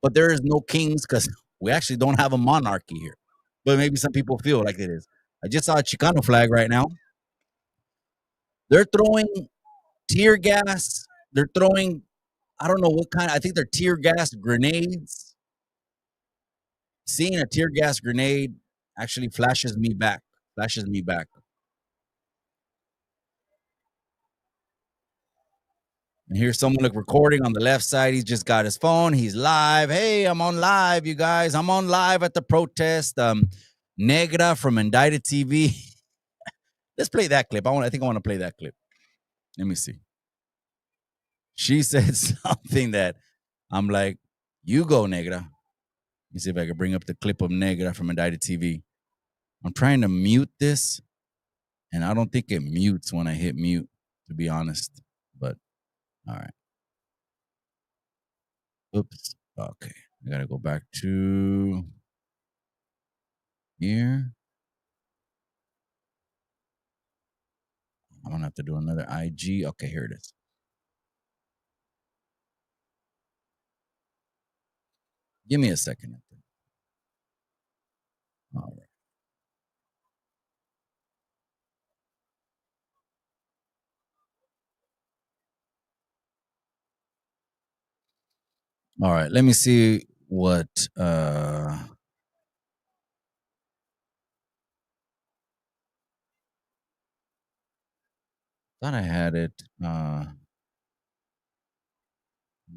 A: but there is no kings because we actually don't have a monarchy here. But maybe some people feel like it is. I just saw a Chicano flag right now. They're throwing tear gas. They're throwing, I don't know what kind. I think they're tear gas grenades. Seeing a tear gas grenade actually flashes me back. And here's someone like recording on the left side. He's just got his phone. He's live. Hey, I'm on live, you guys. I'm on live at the protest. Negra from Indicted TV. Let's play that clip. I think I want to play that clip. Let me see. She said something that I'm like, you go, Negra. Let me see if I can bring up the clip of Negra from Indicted TV. I'm trying to mute this, and I don't think it mutes when I hit mute, to be honest. But, all right. Oops. Okay. I got to go back to here. I'm going to have to do another IG. Okay, here it is. Give me a second. All right. All right. Let me see what thought I had it.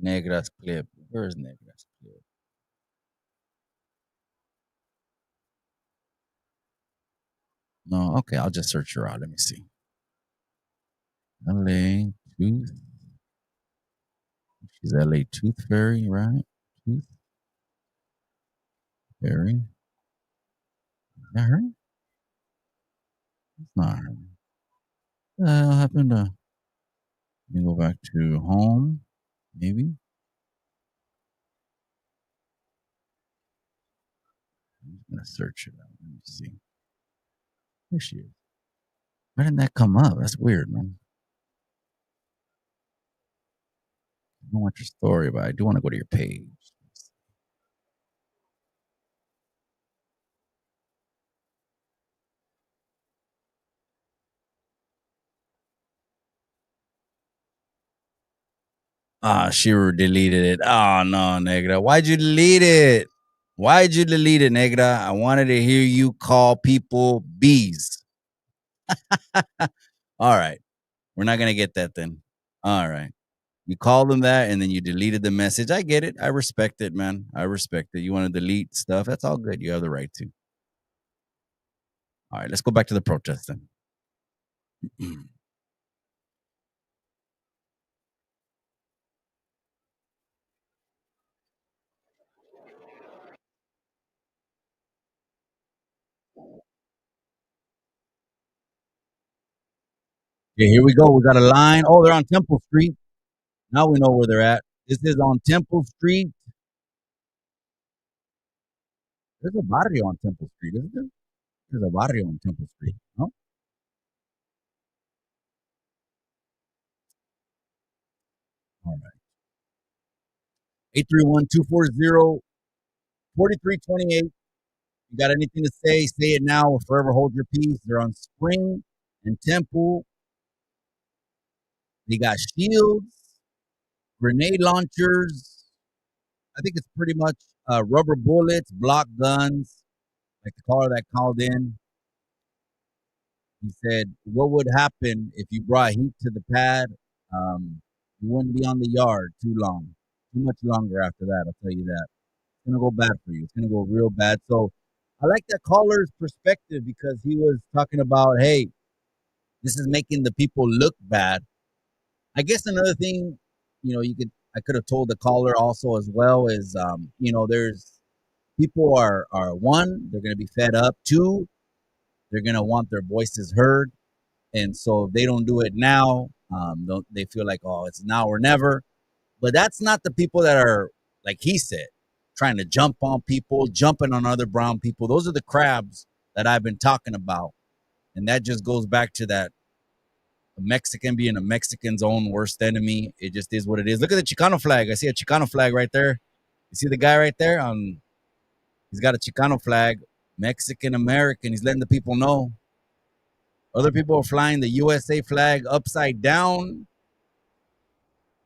A: Negra's clip. Where's Negra's clip? No, okay, I'll just search her out. Let me see. LA Tooth. She's LA Tooth Fairy, right? Tooth Fairy. Is that her? It's not her. What the hell happened to? Let me go back to home, maybe. I'm just gonna search it out. Let me see. There she is. Why didn't that come up? That's weird, man. I don't want your story, but I do want to go to your page. She deleted it. Oh no, Negra. Why'd you delete it? Why'd you delete it, Negra? I wanted to hear you call people bees. All right. We're not gonna get that then. All right. You called them that and then you deleted the message. I get it. I respect it, man. I respect it. You want to delete stuff. That's all good. You have the right to. All right, let's go back to the protest then. Okay, here we go. We got a line. Oh, they're on Temple Street. Now we know where they're at. This is on Temple Street. There's a barrio on Temple Street, isn't there? There's a barrio on Temple Street. No? All right. 831-240-4328. You got anything to say it now or forever hold your peace. They're on Spring and Temple. They got shields, grenade launchers. I think it's pretty much rubber bullets, block guns, like the caller that called in. He said, what would happen if you brought heat to the pad? You wouldn't be on the yard too much longer after that, I'll tell you that. It's going to go bad for you. It's going to go real bad. So I like that caller's perspective because he was talking about, hey, this is making the people look bad. I guess another thing, I could have told the caller also as well is, there's people are one, they're going to be fed up. Two, they're going to want their voices heard. And so if they don't do it now, they feel like, oh, it's now or never. But that's not the people that are, like he said, trying to jump on people, jumping on other brown people. Those are the crabs that I've been talking about. And that just goes back to that A Mexican being a Mexican's own worst enemy. It just is what it is. Look at the Chicano flag. I see a Chicano flag right there. You see the guy right there? He's got a Chicano flag. Mexican American. He's letting the people know. Other people are flying the USA flag upside down.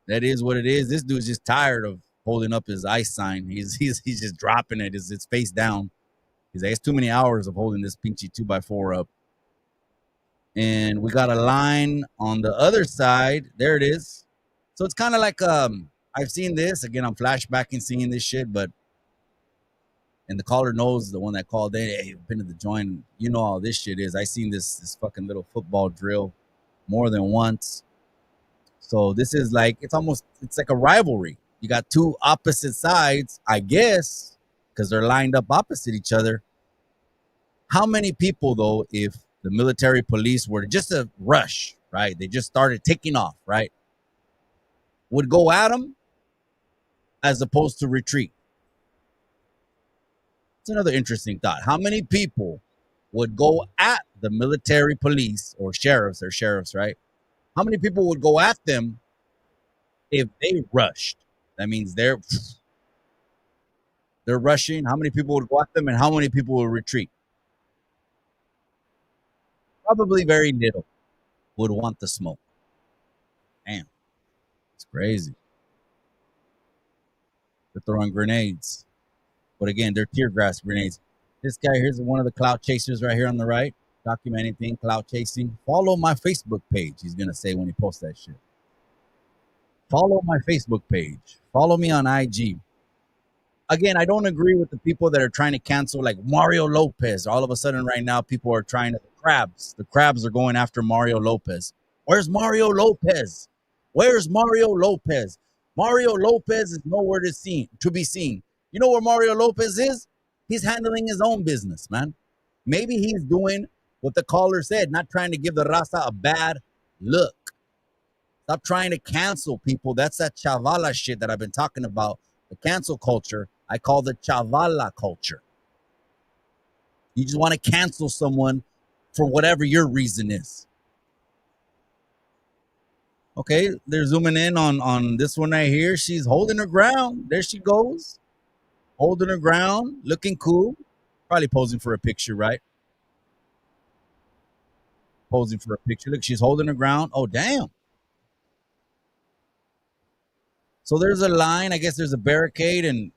A: That is what it is. This dude's just tired of holding up his ICE sign. He's just dropping it. It's face down. He's like, it's too many hours of holding this pinchy 2x4 up. And we got a line on the other side. There it is. So it's kind of like I've seen this. Again, I'm flashbacking seeing this shit, but and the caller knows, the one that called in, hey, you've been to the joint, you know all this shit is. I seen this fucking little football drill more than once. So this is like, it's like a rivalry. You got two opposite sides, I guess, because they're lined up opposite each other. How many people, though, if the military police were just a rush, right? They just started taking off, right? Would go at them as opposed to retreat? It's another interesting thought. How many people would go at the military police or sheriffs? They're sheriffs, right? How many people would go at them if they rushed? That means they're rushing. How many people would go at them and how many people would retreat? Probably very little would want the smoke. Damn. It's crazy. They're throwing grenades. But again, they're tear gas grenades. This guy here's one of the clout chasers right here on the right. Documenting thing, clout chasing. Follow my Facebook page, he's going to say when he posts that shit. Follow my Facebook page. Follow me on IG. Again, I don't agree with the people that are trying to cancel like Mario Lopez. All of a sudden right now, people are trying to, the crabs are going after Mario Lopez. Where's Mario Lopez? Where's Mario Lopez? Mario Lopez is nowhere to be seen. You know where Mario Lopez is? He's handling his own business, man. Maybe he's doing what the caller said, not trying to give the raza a bad look. Stop trying to cancel people. That's that chavala shit that I've been talking about. The cancel culture, I call the chavala culture. You just want to cancel someone for whatever your reason is. Okay, they're zooming in on this one right here. She's holding her ground. There she goes. Holding her ground, looking cool. Probably posing for a picture, right? Posing for a picture. Look, she's holding her ground. Oh, damn. So there's a line. I guess there's a barricade, and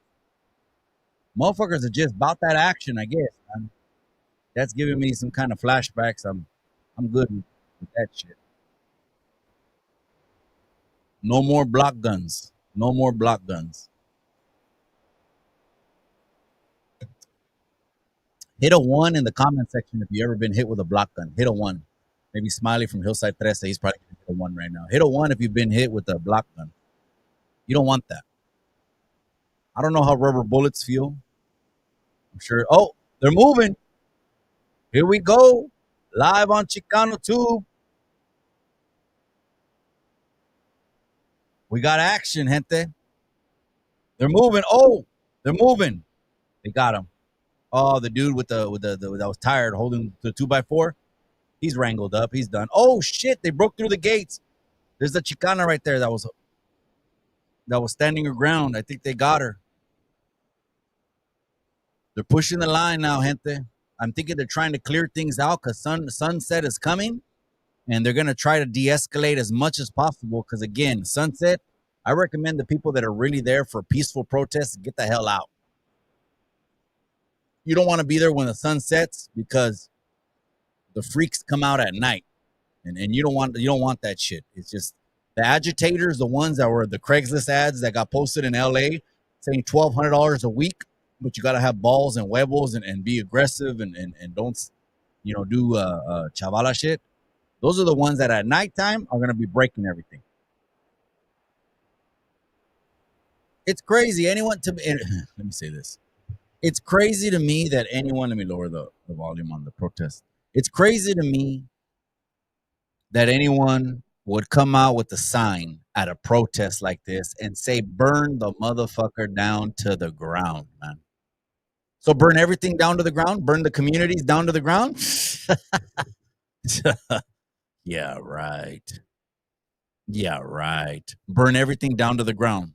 A: motherfuckers are just about that action, I guess, man. That's giving me some kind of flashbacks. I'm good with that shit. No more block guns. No more block guns. Hit a 1 in the comment section if you ever been hit with a block gun. Hit a 1. Maybe Smiley from Hillside 13, he's probably hit a 1 right now. Hit a 1 if you've been hit with a block gun. You don't want that. I don't know how rubber bullets feel. I'm sure. Oh, they're moving. Here we go. Live on Chicano Tube. We got action, gente. They're moving. Oh, they're moving. They got him. Oh, the dude with the that was tired holding the 2x4. He's wrangled up. He's done. Oh shit! They broke through the gates. There's a Chicana right there that was standing her ground. I think they got her. They're pushing the line now, gente. I'm thinking they're trying to clear things out because sunset is coming, and they're gonna try to de-escalate as much as possible. Because again, sunset. I recommend the people that are really there for peaceful protests get the hell out. You don't want to be there when the sun sets because the freaks come out at night, and you don't want that shit. It's just the agitators, the ones that were the Craigslist ads that got posted in LA saying $1,200 a week, but you got to have balls and huevos and be aggressive and don't, do chavala shit. Those are the ones that at nighttime are going to be breaking everything. It's crazy. Let me say this. It's crazy to me that anyone, let me lower the volume on the protest. It's crazy to me that anyone would come out with a sign at a protest like this and say, burn the motherfucker down to the ground, man. So burn everything down to the ground? Burn the communities down to the ground? Yeah, right. Yeah, right. Burn everything down to the ground.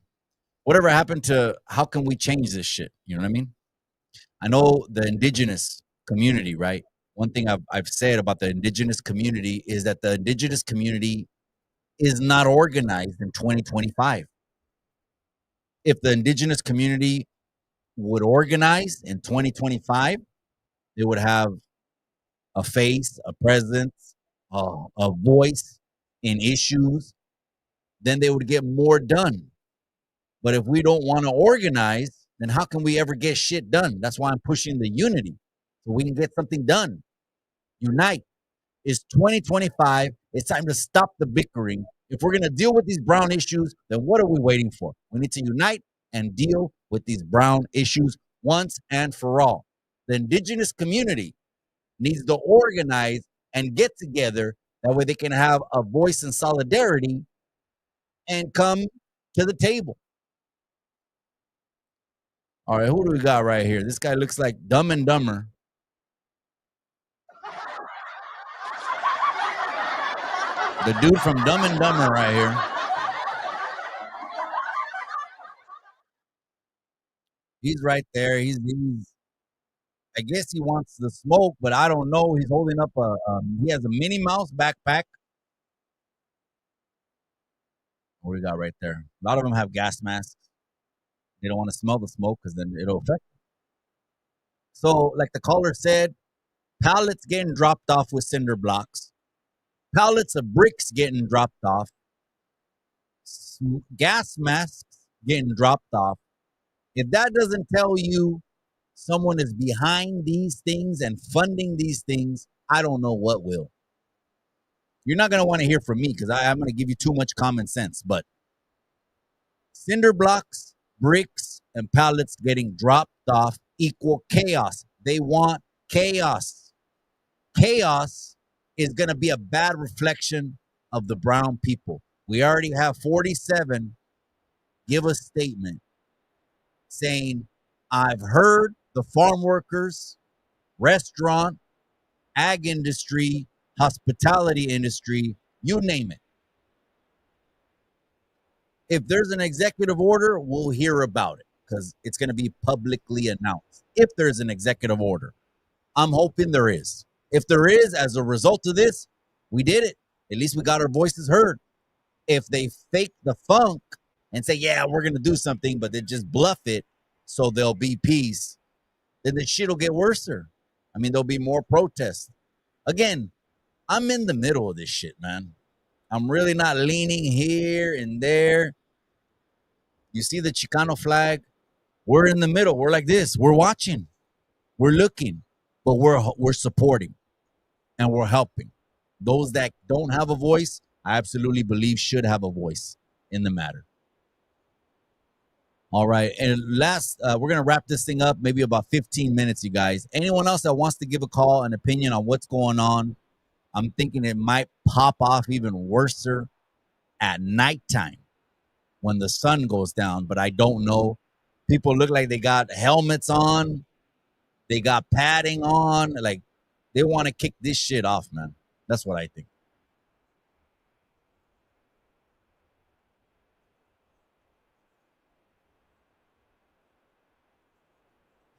A: Whatever happened to how can we change this shit? You know what I mean? I know the indigenous community, right? One thing I've said about the indigenous community is that the indigenous community is not organized in 2025. If the indigenous community would organize in 2025, they would have a face, a presence, a voice in issues, then they would get more done. But if we don't want to organize, then how can we ever get shit done? That's why I'm pushing the unity so we can get something done. Unite. It's 2025. It's time to stop the bickering. If we're going to deal with these brown issues, then what are we waiting for? We need to unite and deal with these brown issues once and for all. The indigenous community needs to organize and get together. That way they can have a voice in solidarity and come to the table. All right, who do we got right here? This guy looks like Dumb and Dumber. The dude from Dumb and Dumber right here. He's right there. He's I guess he wants the smoke, but I don't know. He's holding up he has a Minnie Mouse backpack. What do we got right there? A lot of them have gas masks. They don't want to smell the smoke because then it'll affect them. So, like the caller said, pallets getting dropped off with cinder blocks, pallets of bricks getting dropped off, gas masks getting dropped off. If that doesn't tell you someone is behind these things and funding these things, I don't know what will. You're not going to want to hear from me because I'm going to give you too much common sense. But cinder blocks, bricks, and pallets getting dropped off equal chaos. They want chaos. Chaos is going to be a bad reflection of the brown people. We already have 47 give a statement saying, I've heard the farm workers, restaurant, ag industry, hospitality industry, you name it. If there's an executive order, we'll hear about it because it's going to be publicly announced. If there's an executive order, I'm hoping there is. If there is, as a result of this, we did it. At least we got our voices heard. If they fake the funk and say, yeah, we're going to do something, but they just bluff it so there'll be peace, then the shit will get worse. I mean, there'll be more protests. Again, I'm in the middle of this shit, man. I'm really not leaning here and there. You see the Chicano flag? We're in the middle. We're like this. We're watching. We're looking. But we're supporting. And we're helping. Those that don't have a voice, I absolutely believe should have a voice in the matter. All right. And last, we're going to wrap this thing up, maybe about 15 minutes, you guys. Anyone else that wants to give a call, an opinion on what's going on? I'm thinking it might pop off even worse at nighttime when the sun goes down, but I don't know. People look like they got helmets on. They got padding on. Like they want to kick this shit off, man. That's what I think.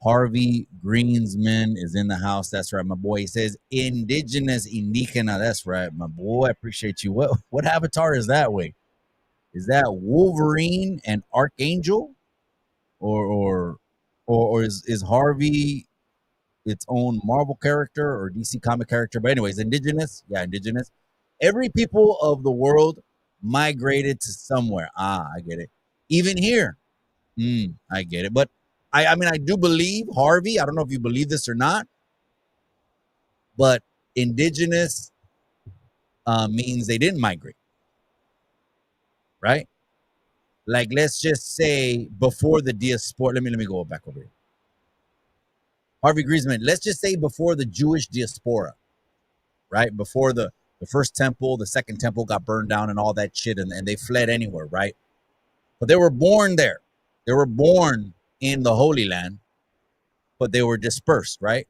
A: Harvey Greensman is in the house. That's right, my boy. He says indigenous indígena. That's right, my boy. I appreciate you. What avatar is that way? Is that Wolverine and Archangel? Or is Harvey its own Marvel character or DC comic character? But anyways, indigenous. Yeah, indigenous. Every people of the world migrated to somewhere. I get it. Even here. I get it. But I mean, I do believe Harvey. I don't know if you believe this or not, but indigenous means they didn't migrate, right? Like, let's just say before the diaspora. Let me go back over here. Harvey Griezmann. Let's just say before the Jewish diaspora, right? Before the first temple, the second temple got burned down and all that shit, and they fled anywhere, right? But they were born there. They were born in the Holy Land, but they were dispersed, right?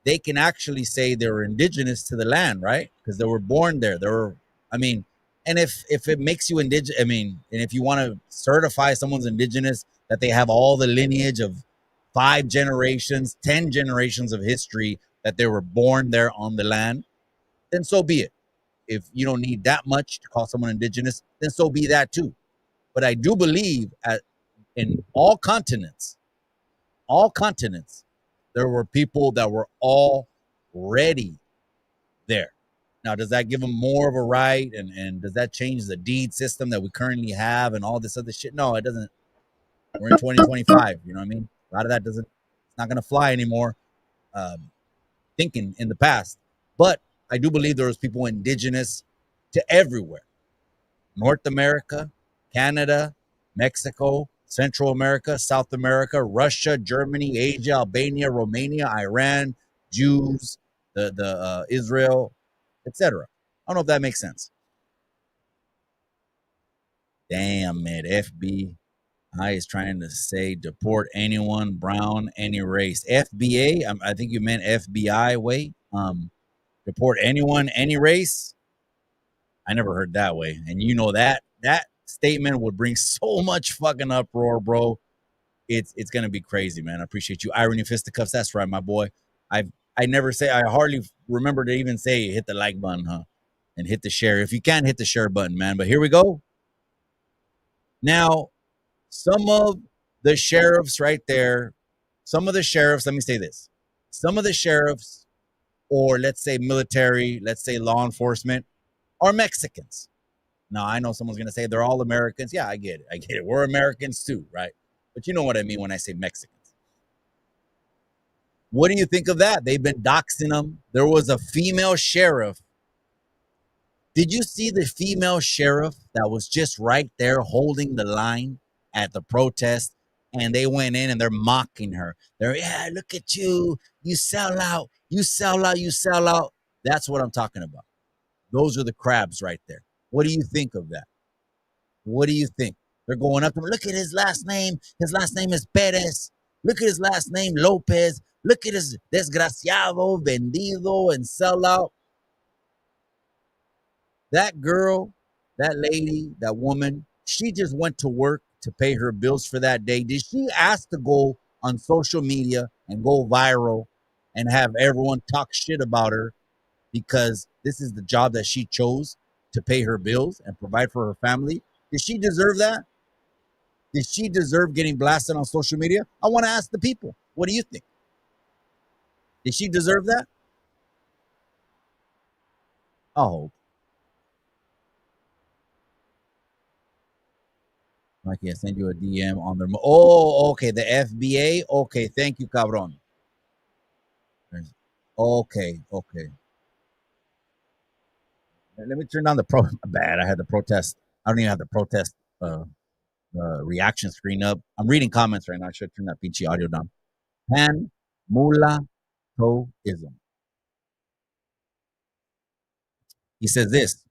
A: they can actually say they were indigenous to the land, right? Because they were born there. They were, I mean, and if it makes you indigenous, I mean, and if you want to certify someone's indigenous, that they have all the lineage of 5 generations, 10 generations of history, that they were born there on the land, then so be it. If you don't need that much to call someone indigenous, then so be that too. But I do believe in all continents, there were people that were already there. Now, does that give them more of a right? And does that change the deed system that we currently have and all this other shit? No, it doesn't. We're in 2025. You know what I mean? A lot of that doesn't, it's not going to fly anymore. Thinking in the past. But I do believe there was people indigenous to everywhere. North America, Canada, Mexico, Central America, South America, Russia, Germany, Asia, Albania, Romania, Iran, Jews, the Israel, etc. I don't know if that makes sense. Damn, man. FBI is trying to say deport anyone brown, any race. FBA, I think you meant FBI. Wait, deport anyone, any race. I never heard that way. And you know that statement would bring so much fucking uproar, bro. It's gonna be crazy, man. I appreciate you. Irony fisticuffs, that's right, my boy. I never say, I hardly remember to even say hit the like button, huh? And hit the share. If you can, hit the share button, man. But here we go. Now, some of the sheriffs right there, some of the sheriffs, let me say this. Some of the sheriffs, or let's say military, let's say law enforcement, are Mexicans. Now, I know someone's going to say they're all Americans. Yeah, I get it. We're Americans too, right? But you know what I mean when I say Mexicans. What do you think of that? They've been doxing them. There was a female sheriff. Did you see the female sheriff that was just right there holding the line at the protest? And they went in and they're mocking her. They're, yeah, look at you. You sell out. You sell out. You sell out. That's what I'm talking about. Those are the crabs right there. What do you think of that? What do you think? They're going up to him. Look at his last name. His last name is Perez. Look at his last name, Lopez. Look at his desgraciado, vendido, and sellout. That girl, that lady, that woman, she just went to work to pay her bills for that day. Did she ask to go on social media and go viral and have everyone talk shit about her because this is the job that she chose to pay her bills and provide for her family? Did she deserve that? Did she deserve getting blasted on social media? I want to ask the people. What do you think? Did she deserve that? Oh, Mikey, I send you a DM on their. Oh, okay. The FBA. Okay, thank you, cabron. Okay. Let me turn down the pro. Bad. I had the protest. I don't even have the protest reaction screen up. I'm reading comments right now. I should turn that peachy audio down. Pan Mula Toism. He says this.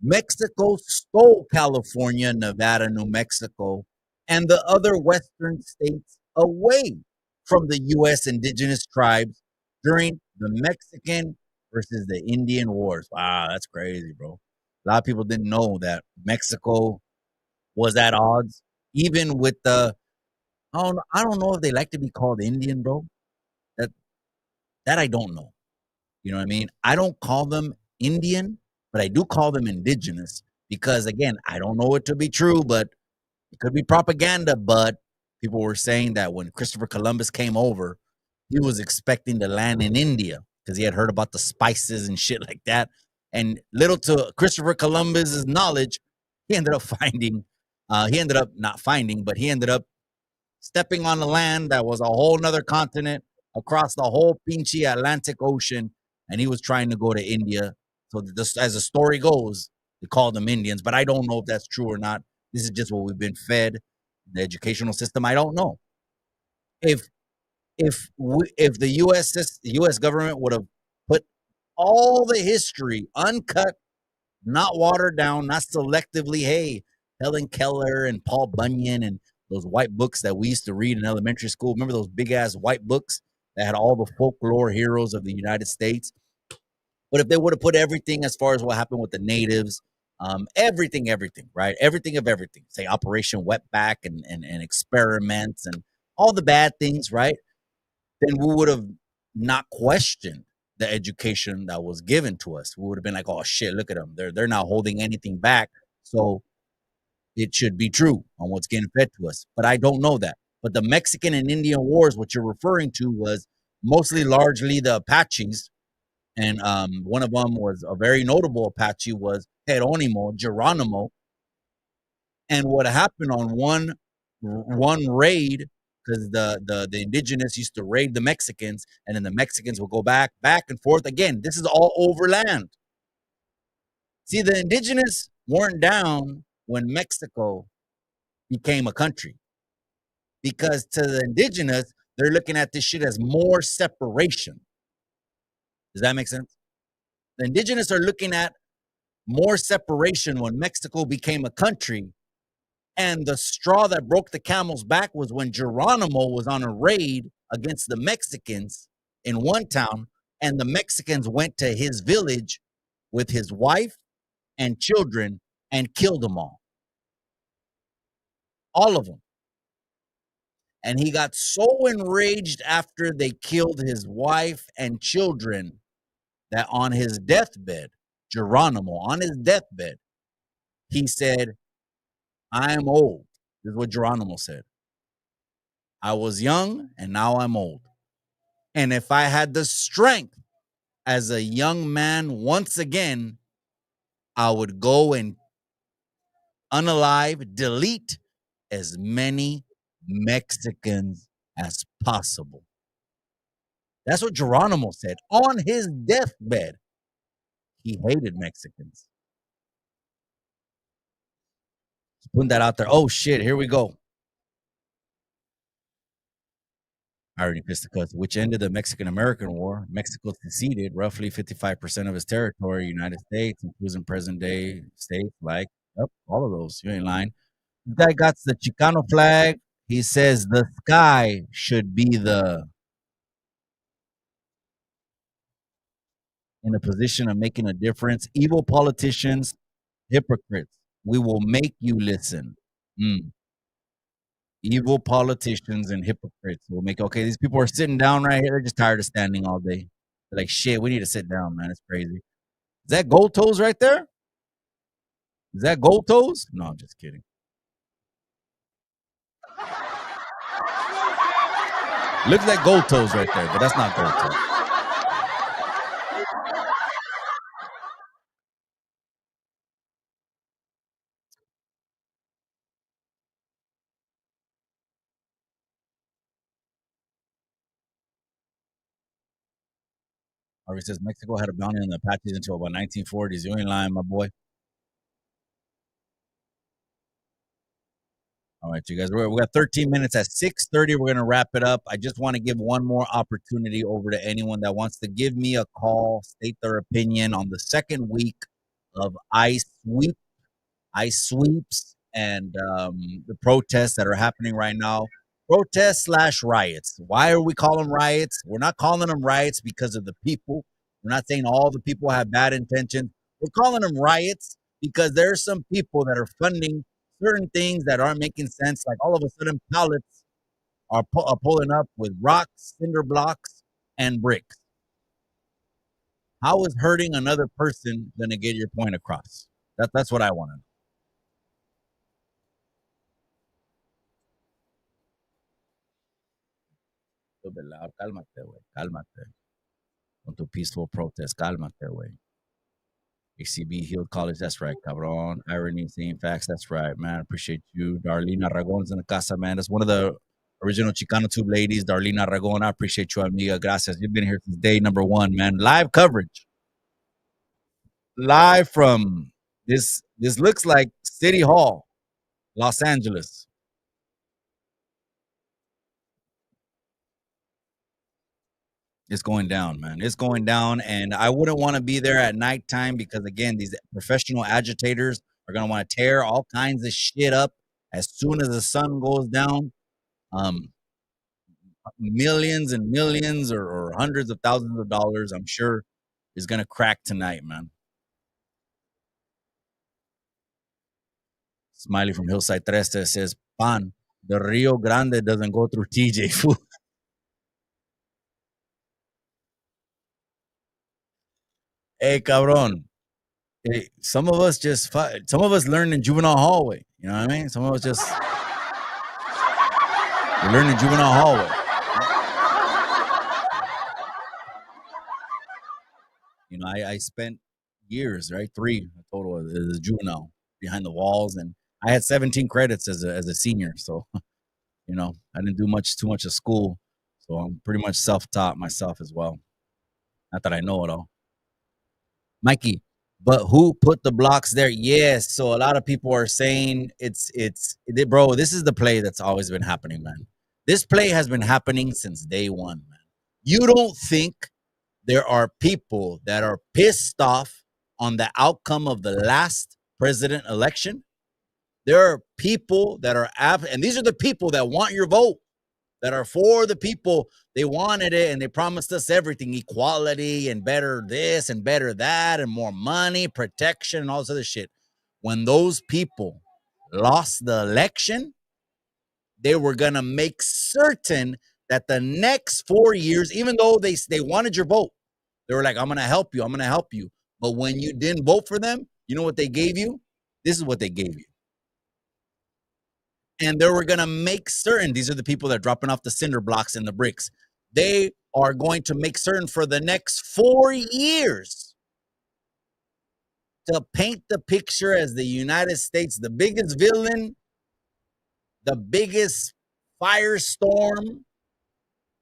A: Mexico stole California, Nevada, New Mexico, and the other Western states away from the U.S. indigenous tribes during the Mexican versus the Indian Wars. Wow, that's crazy, bro. A lot of people didn't know that Mexico was at odds, even with the. I don't know if they like to be called Indian, bro. That I don't know. You know what I mean? I don't call them Indian, but I do call them indigenous because, again, I don't know it to be true, but it could be propaganda. But people were saying that when Christopher Columbus came over, he was expecting to land in India because he had heard about the spices and shit like that. And little to Christopher Columbus's knowledge, he ended up not finding, but he ended up stepping on the land that was a whole nother continent across the whole pinchy Atlantic Ocean, and he was trying to go to India. So this, as the story goes, they called them Indians, but I don't know if that's true or not. This is just what we've been fed. The educational system, I don't know. If the U.S. government would have put all the history uncut, not watered down, not selectively, hey, Helen Keller and Paul Bunyan and those white books that we used to read in elementary school. Remember those big ass white books that had all the folklore heroes of the United States. But if they would have put everything as far as what happened with the natives, everything, right? Everything of everything, say Operation Wetback and experiments and all the bad things, right? Then we would have not questioned the education that was given to us. We would have been like, oh shit, look at them. They're not holding anything back. So it should be true on what's getting fed to us. But I don't know that. But the Mexican and Indian Wars, what you're referring to, was mostly largely the Apaches. And one of them was a very notable Apache was Geronimo. And what happened on one raid, because the indigenous used to raid the Mexicans, and then the Mexicans would go back and forth. Again, this is all overland. See, the indigenous weren't down when Mexico became a country, because to the indigenous, they're looking at this shit as more separation. Does that make sense? The indigenous are looking at more separation when Mexico became a country. And the straw that broke the camel's back was when Geronimo was on a raid against the Mexicans in one town, and the Mexicans went to his village with his wife and children and killed them all of them. And he got so enraged after they killed his wife and children that on his deathbed, Geronimo, on his deathbed, he said, I am old. This is what Geronimo said. I was young and now I'm old. And if I had the strength as a young man once again, I would go and unalive, delete as many Mexicans as possible. That's what Geronimo said on his deathbed. He hated Mexicans. Putting that out there. Oh shit, here we go. I already pissed the cuss, which ended the Mexican-American War. Mexico seceded roughly 55% of its territory, United States, including present-day states like, yep, all of those. You ain't lying. This guy got the Chicano flag. He says the sky should be in a position of making a difference. Evil politicians, hypocrites. We will make you listen. Evil politicians and hypocrites will make, okay, these people are sitting down right here. They're just tired of standing all day. They're like, shit, we need to sit down, man. It's crazy. Is that gold toes right there? Is that gold toes? No, I'm just kidding. Looks like gold toes right there, but that's not gold toes. Harvey says Mexico had a bounty on the Apaches until about 1940s. You ain't lying, my boy. All right, you guys. We got 13 minutes. At 6:30, we're gonna wrap it up. I just want to give one more opportunity over to anyone that wants to give me a call, state their opinion on the second week of ice sweeps, and the protests that are happening right now. Protests / riots. Why are we calling them riots? We're not calling them riots because of the people. We're not saying all the people have bad intentions. We're calling them riots because there are some people that are funding certain things that aren't making sense. Like all of a sudden, pallets are pulling up with rocks, cinder blocks, and bricks. How is hurting another person going to get your point across? That's what I want to know. A little bit loud. Cálmate, güey. Cálmate. Con tu peaceful protest. Cálmate, güey. ACB Healed College. That's right, cabron. Irony, saying facts. That's right, man. Appreciate you. Darlene Aragon's in the casa, man. That's one of the original Chicano Tube ladies. Darlene Aragon. I appreciate you, amiga. Gracias. You've been here since day number one, man. Live coverage. Live from this looks like City Hall, Los Angeles. It's going down, man. It's going down. And I wouldn't want to be there at nighttime because, again, these professional agitators are going to want to tear all kinds of shit up as soon as the sun goes down. millions and millions or hundreds of thousands of dollars, I'm sure, is going to crack tonight, man. Smiley from Hillside Treste says, Pan, the Rio Grande doesn't go through TJ food. Hey, cabron. Hey, some of us learn in juvenile hallway. You know what I mean? Some of us just we learn in juvenile hallway. You know, I spent years, right? 3 total as a juvenile behind the walls, and I had 17 credits as a senior. So, you know, I didn't do too much of school. So I'm pretty much self-taught myself as well. Not that I know it all. Mikey, but who put the blocks there? Yes. So a lot of people are saying bro, this is the play that's always been happening, man. This play has been happening since day one, man. You don't think there are people that are pissed off on the outcome of the last president election? There are people that are and these are the people that want your vote, that are for the people. They wanted it and they promised us everything, equality and better this and better that and more money, protection and all this other shit. When those people lost the election, they were going to make certain that the next 4 years, even though they wanted your vote, they were like, I'm going to help you. I'm going to help you. But when you didn't vote for them, you know what they gave you? This is what they gave you. And they were going to make certain, these are the people that are dropping off the cinder blocks and the bricks. They are going to make certain for the next 4 years to paint the picture as the United States, the biggest villain, the biggest firestorm,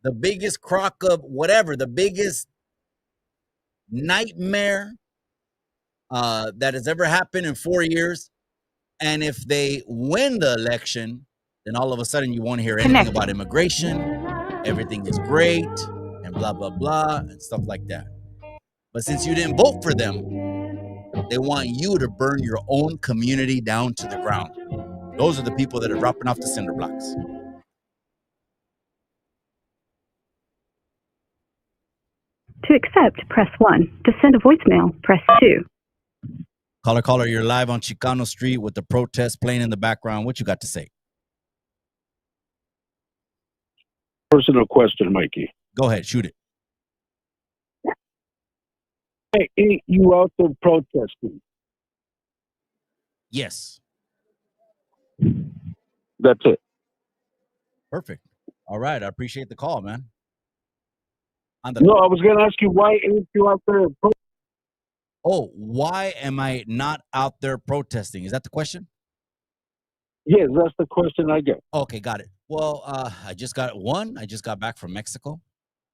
A: the biggest crock of whatever, the biggest nightmare that has ever happened in 4 years. And if they win the election, then all of a sudden you won't hear anything about immigration. Everything is great and blah, blah, blah, and stuff like that. But since you didn't vote for them, they want you to burn your own community down to the ground. Those are the people that are dropping off the cinder blocks.
B: To accept, press 1. To send a voicemail, press 2.
A: Caller, you're live on Chicano Street with the protest playing in the background. What you got to say?
G: Personal question, Mikey.
A: Go ahead, shoot it.
G: Hey, ain't you out there protesting?
A: Yes.
G: That's it.
A: Perfect. All right. I appreciate the call, man.
G: No, I was going to ask you, why ain't you out there protesting?
A: Oh, why am I not out there protesting? Is that the question?
G: Yes, that's the question I get.
A: Okay, got it. Well, I just got back from Mexico.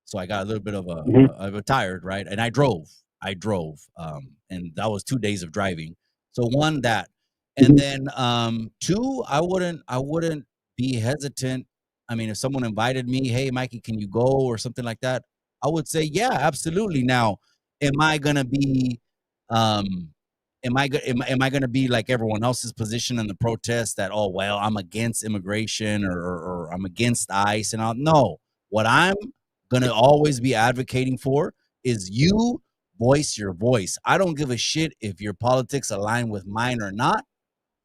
A: So I got a little bit of a tired, right? And I drove, and that was 2 days of driving. So one, that, and then 2, I wouldn't be hesitant. I mean, if someone invited me, hey, Mikey, can you go or something like that? I would say, yeah, absolutely. Now, am I gonna be, am I gonna be like everyone else's position in the protest that, oh well, I'm against immigration or I'm against ICE and all? No, what I'm gonna always be advocating for is you voice your voice. I don't give a shit if your politics align with mine or not.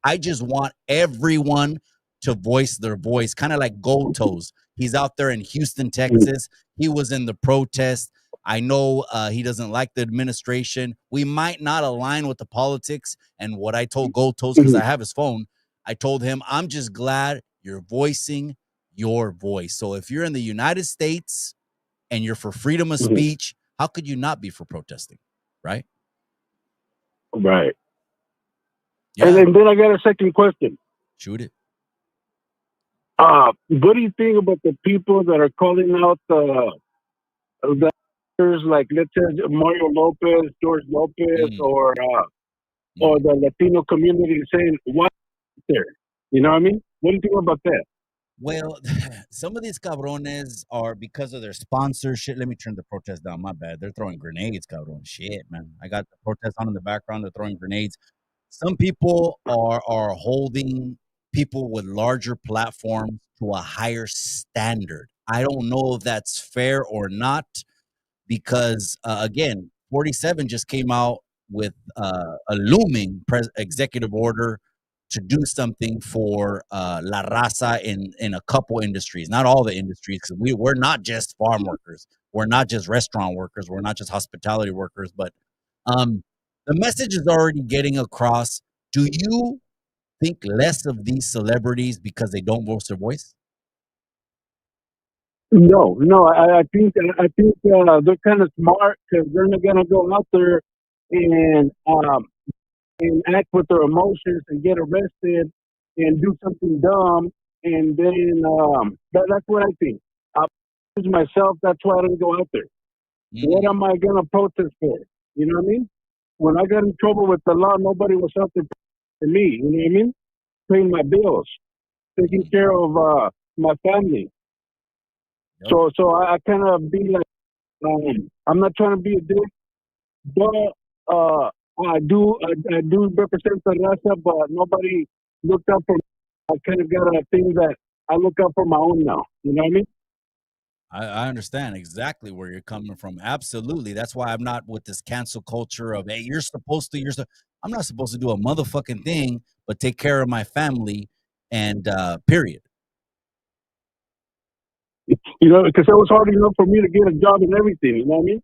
A: I just want everyone to voice their voice, kind of like Gold Toes. He's out there in Houston, Texas. He was in the protest. I know he doesn't like the administration. We might not align with the politics. And what I told Gold Toes, because I have his phone, I told him, I'm just glad you're voicing your voice. So if you're in the United States and you're for freedom of speech, how could you not be for protesting, right?
G: Right.
A: Yeah.
G: And then I got a second question.
A: Shoot it.
G: What do you think about the people that are calling out the like, let's say, Mario Lopez, George Lopez, or the Latino community, saying, why there? You know what I mean? What do you think about that?
A: Well, some of these cabrones are, because of their sponsorship. Let me turn the protest down. My bad. They're throwing grenades, cabron. Shit, man. I got the protest on in the background. They're throwing grenades. Some people are holding people with larger platforms to a higher standard. I don't know if that's fair or not because, again, 47 just came out with a looming executive order to do something for La Raza in a couple industries, not all the industries, because we're not just farm workers, we're not just restaurant workers, we're not just hospitality workers, but the message is already getting across. Do you think less of these celebrities because they don't voice their voice?
E: No. I think they're kind of smart because they're not gonna go out there and act with their emotions and get arrested and do something dumb, and then that's what I think. I myself, that's why I don't go out there. What am I gonna protest for? You know what I mean? When I got in trouble with the law, nobody was out there for me. You know what I mean? Paying my bills, taking care of my family.
A: Yep.
E: So I kind of be like, I'm not trying to be a dick, but I do represent the raza, but nobody looked up for me. I kind of got a thing that I look up for my own now. You know what I mean?
A: I understand exactly where you're coming from. Absolutely. That's why I'm not with this cancel culture of, hey, I'm not supposed to do a motherfucking thing, but take care of my family and period.
E: You know, because it was hard enough for me to get a job and everything. You know what I mean?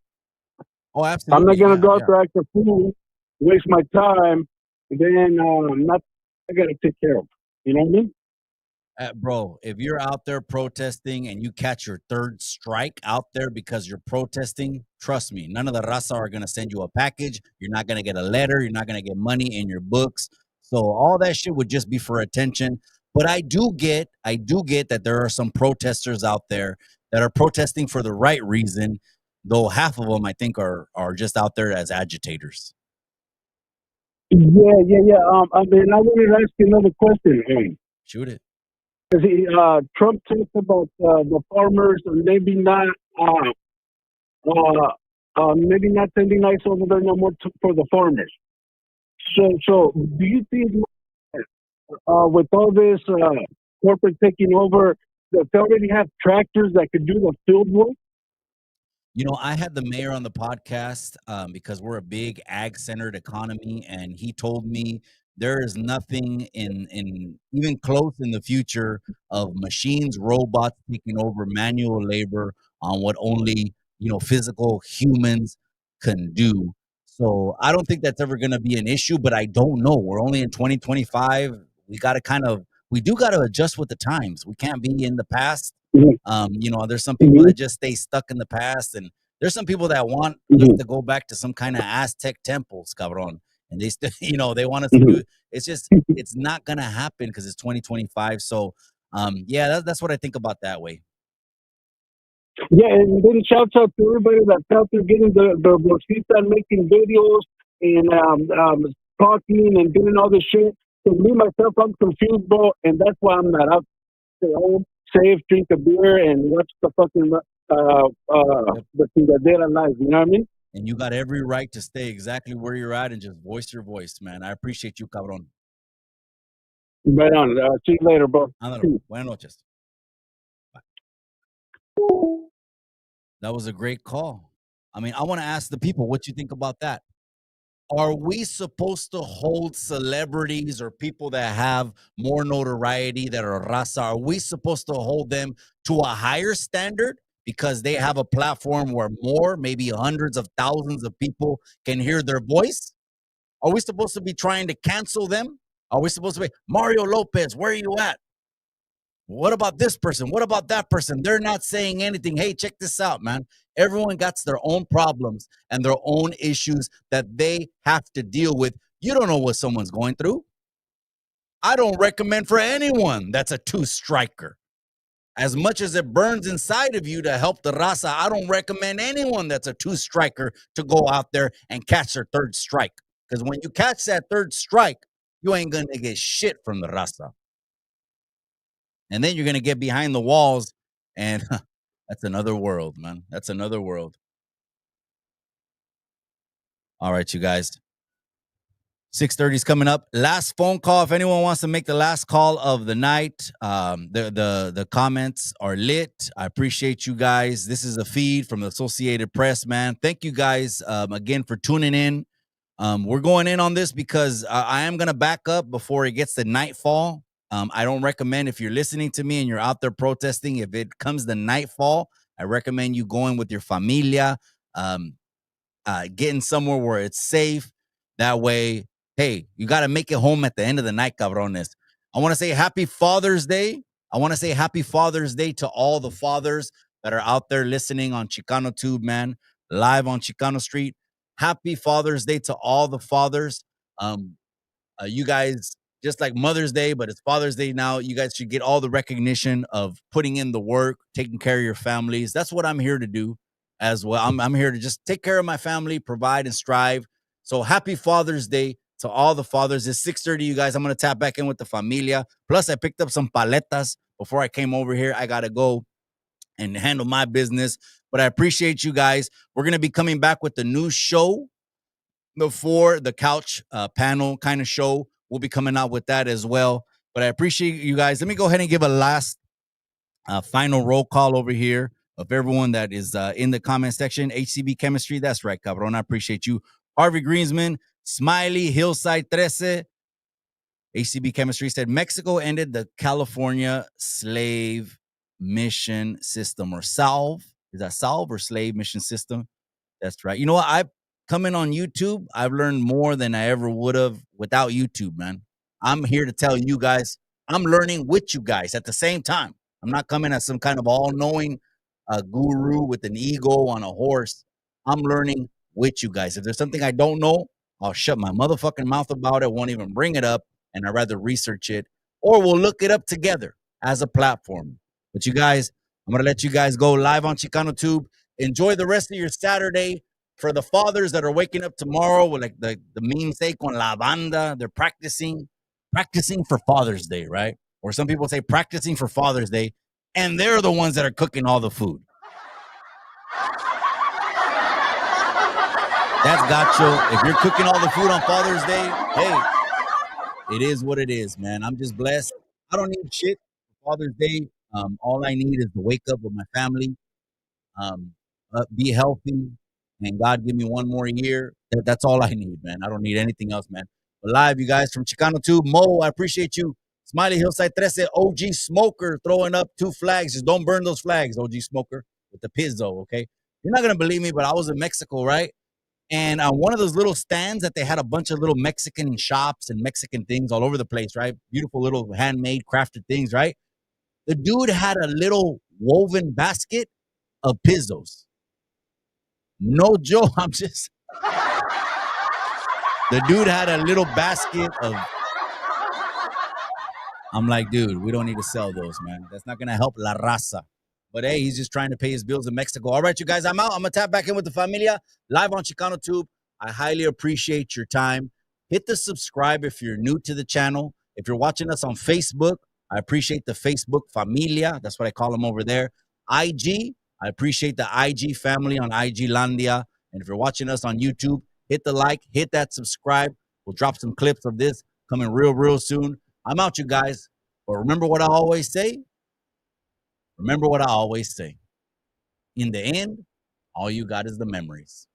A: Oh,
E: I'm
A: absolutely.
E: not gonna
A: Yeah,
E: go out
A: yeah.
E: there act a fool, waste my time, and then not. I gotta take care of. You know what I mean?
A: Bro, if you're out there protesting and you catch your third strike out there because you're protesting, trust me, none of the raza are going to send you a package. You're not going to get a letter. You're not going to get money in your books. So all that shit would just be for attention. But I do get that there are some protesters out there that are protesting for the right reason, though half of them I think are just out there as agitators.
E: Yeah. I mean, I wanted to ask you another question.
A: Shoot it.
E: Trump talked about the farmers and maybe not sending ice over there no more for the farmers. So do you think with all this corporate taking over, that they already have tractors that could do the field work?
A: You know, I had the mayor on the podcast because we're a big ag-centered economy, and he told me there is nothing in even close in the future of machines, robots taking over manual labor on what only physical humans can do. So I don't think that's ever going to be an issue, but I don't know. We're only in 2025. We do got to adjust with the times. We can't be in the past. There's some people that just stay stuck in the past, and there's some people that want us to go back to some kind of Aztec temples, cabron. And they still, they want us to do. It's not gonna happen because it's 2025. So, yeah, that's what I think about that way.
E: Yeah, and then shouts out to everybody that's out there getting the rosita and making videos and talking and doing all this shit. So me myself, I'm confused, bro, and that's why I'm not out. Stay home, safe, drink a beer, and watch the fucking the Cingadera live. You know what I mean?
A: And you got every right to stay exactly where you're at and just voice your voice, man. I appreciate you, cabron.
E: Right on. See you later, bro.
A: Buenas noches. Bye. That was a great call. I mean, I want to ask the people what you think about that. Are we supposed to hold celebrities or people that have more notoriety that are raza? Are we supposed to hold them to a higher standard because they have a platform where maybe hundreds of thousands of people can hear their voice? Are we supposed to be trying to cancel them? Are we supposed to be, Mario Lopez, where are you at? What about this person? What about that person? They're not saying anything. Hey, check this out, man. Everyone got their own problems and their own issues that they have to deal with. You don't know what someone's going through. I don't recommend for anyone that's a two-striker. As much as it burns inside of you to help the raza, I don't recommend anyone that's a two-striker to go out there and catch their third strike. Because when you catch that third strike, you ain't going to get shit from the raza. And then you're going to get behind the walls, and that's another world, man. That's another world. All right, you guys. 6:30 is coming up. Last phone call. If anyone wants to make the last call of the night, the comments are lit. I appreciate you guys. This is a feed from the Associated Press, man. Thank you guys again for tuning in. We're going in on this because I am going to back up before it gets to nightfall. I don't recommend, if you're listening to me and you're out there protesting, if it comes to nightfall, I recommend you going with your familia, getting somewhere where it's safe. That way, hey, you got to make it home at the end of the night, cabrones. I want to say happy Father's Day. I want to say happy Father's Day to all the fathers that are out there listening on Chicano Tube, man, live on Chicano Street. Happy Father's Day to all the fathers. You guys, just like Mother's Day, but it's Father's Day now, you guys should get all the recognition of putting in the work, taking care of your families. That's what I'm here to do as well. I'm here to just take care of my family, provide and strive. So happy Father's Day to all the fathers. It's 6:30, you guys. I'm going to tap back in with the familia. Plus, I picked up some paletas before I came over here. I got to go and handle my business. But I appreciate you guys. We're going to be coming back with the new show before the couch panel kind of show. We'll be coming out with that as well. But I appreciate you guys. Let me go ahead and give a last final roll call over here of everyone that is in the comment section. HCB Chemistry, that's right, cabron. I appreciate you. Harvey Greensman, Smiley, Hillside 13. HCB Chemistry said Mexico ended the California slave mission system, or salve. Is that salve or slave mission system? That's right. You know what? I coming on YouTube, I've learned more than I ever would have without YouTube, man. I'm here to tell you guys, I'm learning with you guys at the same time. I'm not coming as some kind of all-knowing guru with an ego on a horse. I'm learning with you guys. If there's something I don't know, I'll shut my motherfucking mouth about it, won't even bring it up, and I'd rather research it, or we'll look it up together as a platform. But you guys, I'm going to let you guys go live on Chicano Tube. Enjoy the rest of your Saturday. For the fathers that are waking up tomorrow with like the memes say con la banda, they're practicing for Father's Day, right? Or some people say practicing for Father's Day, and they're the ones that are cooking all the food. That's gacho. If you're cooking all the food on Father's Day, hey, it is what it is, man. I'm just blessed. I don't need shit for Father's Day. All I need is to wake up with my family, be healthy, and God give me one more year. That's all I need, man. I don't need anything else, man. But live, you guys, from Chicano Tube. Mo, I appreciate you. Smiley Hillside 13, OG Smoker throwing up 2 flags. Just don't burn those flags, OG Smoker, with the pizzo, okay? You're not going to believe me, but I was in Mexico, right? And on one of those little stands that they had a bunch of little Mexican shops and Mexican things all over the place, right? Beautiful little handmade, crafted things, right? The dude had a little woven basket of pizzos. No joke. The dude had a little basket of. I'm like, dude, we don't need to sell those, man. That's not going to help La Raza. But hey, he's just trying to pay his bills in Mexico. All right, you guys, I'm out. I'm going to tap back in with the familia live on Chicano Tube. I highly appreciate your time. Hit the subscribe if you're new to the channel. If you're watching us on Facebook, I appreciate the Facebook familia. That's what I call them over there. IG, I appreciate the IG family on IG Landia. And if you're watching us on YouTube, hit the like, hit that subscribe. We'll drop some clips of this coming real soon. I'm out, you guys. But remember what I always say. Remember what I always say. In the end, all you got is the memories.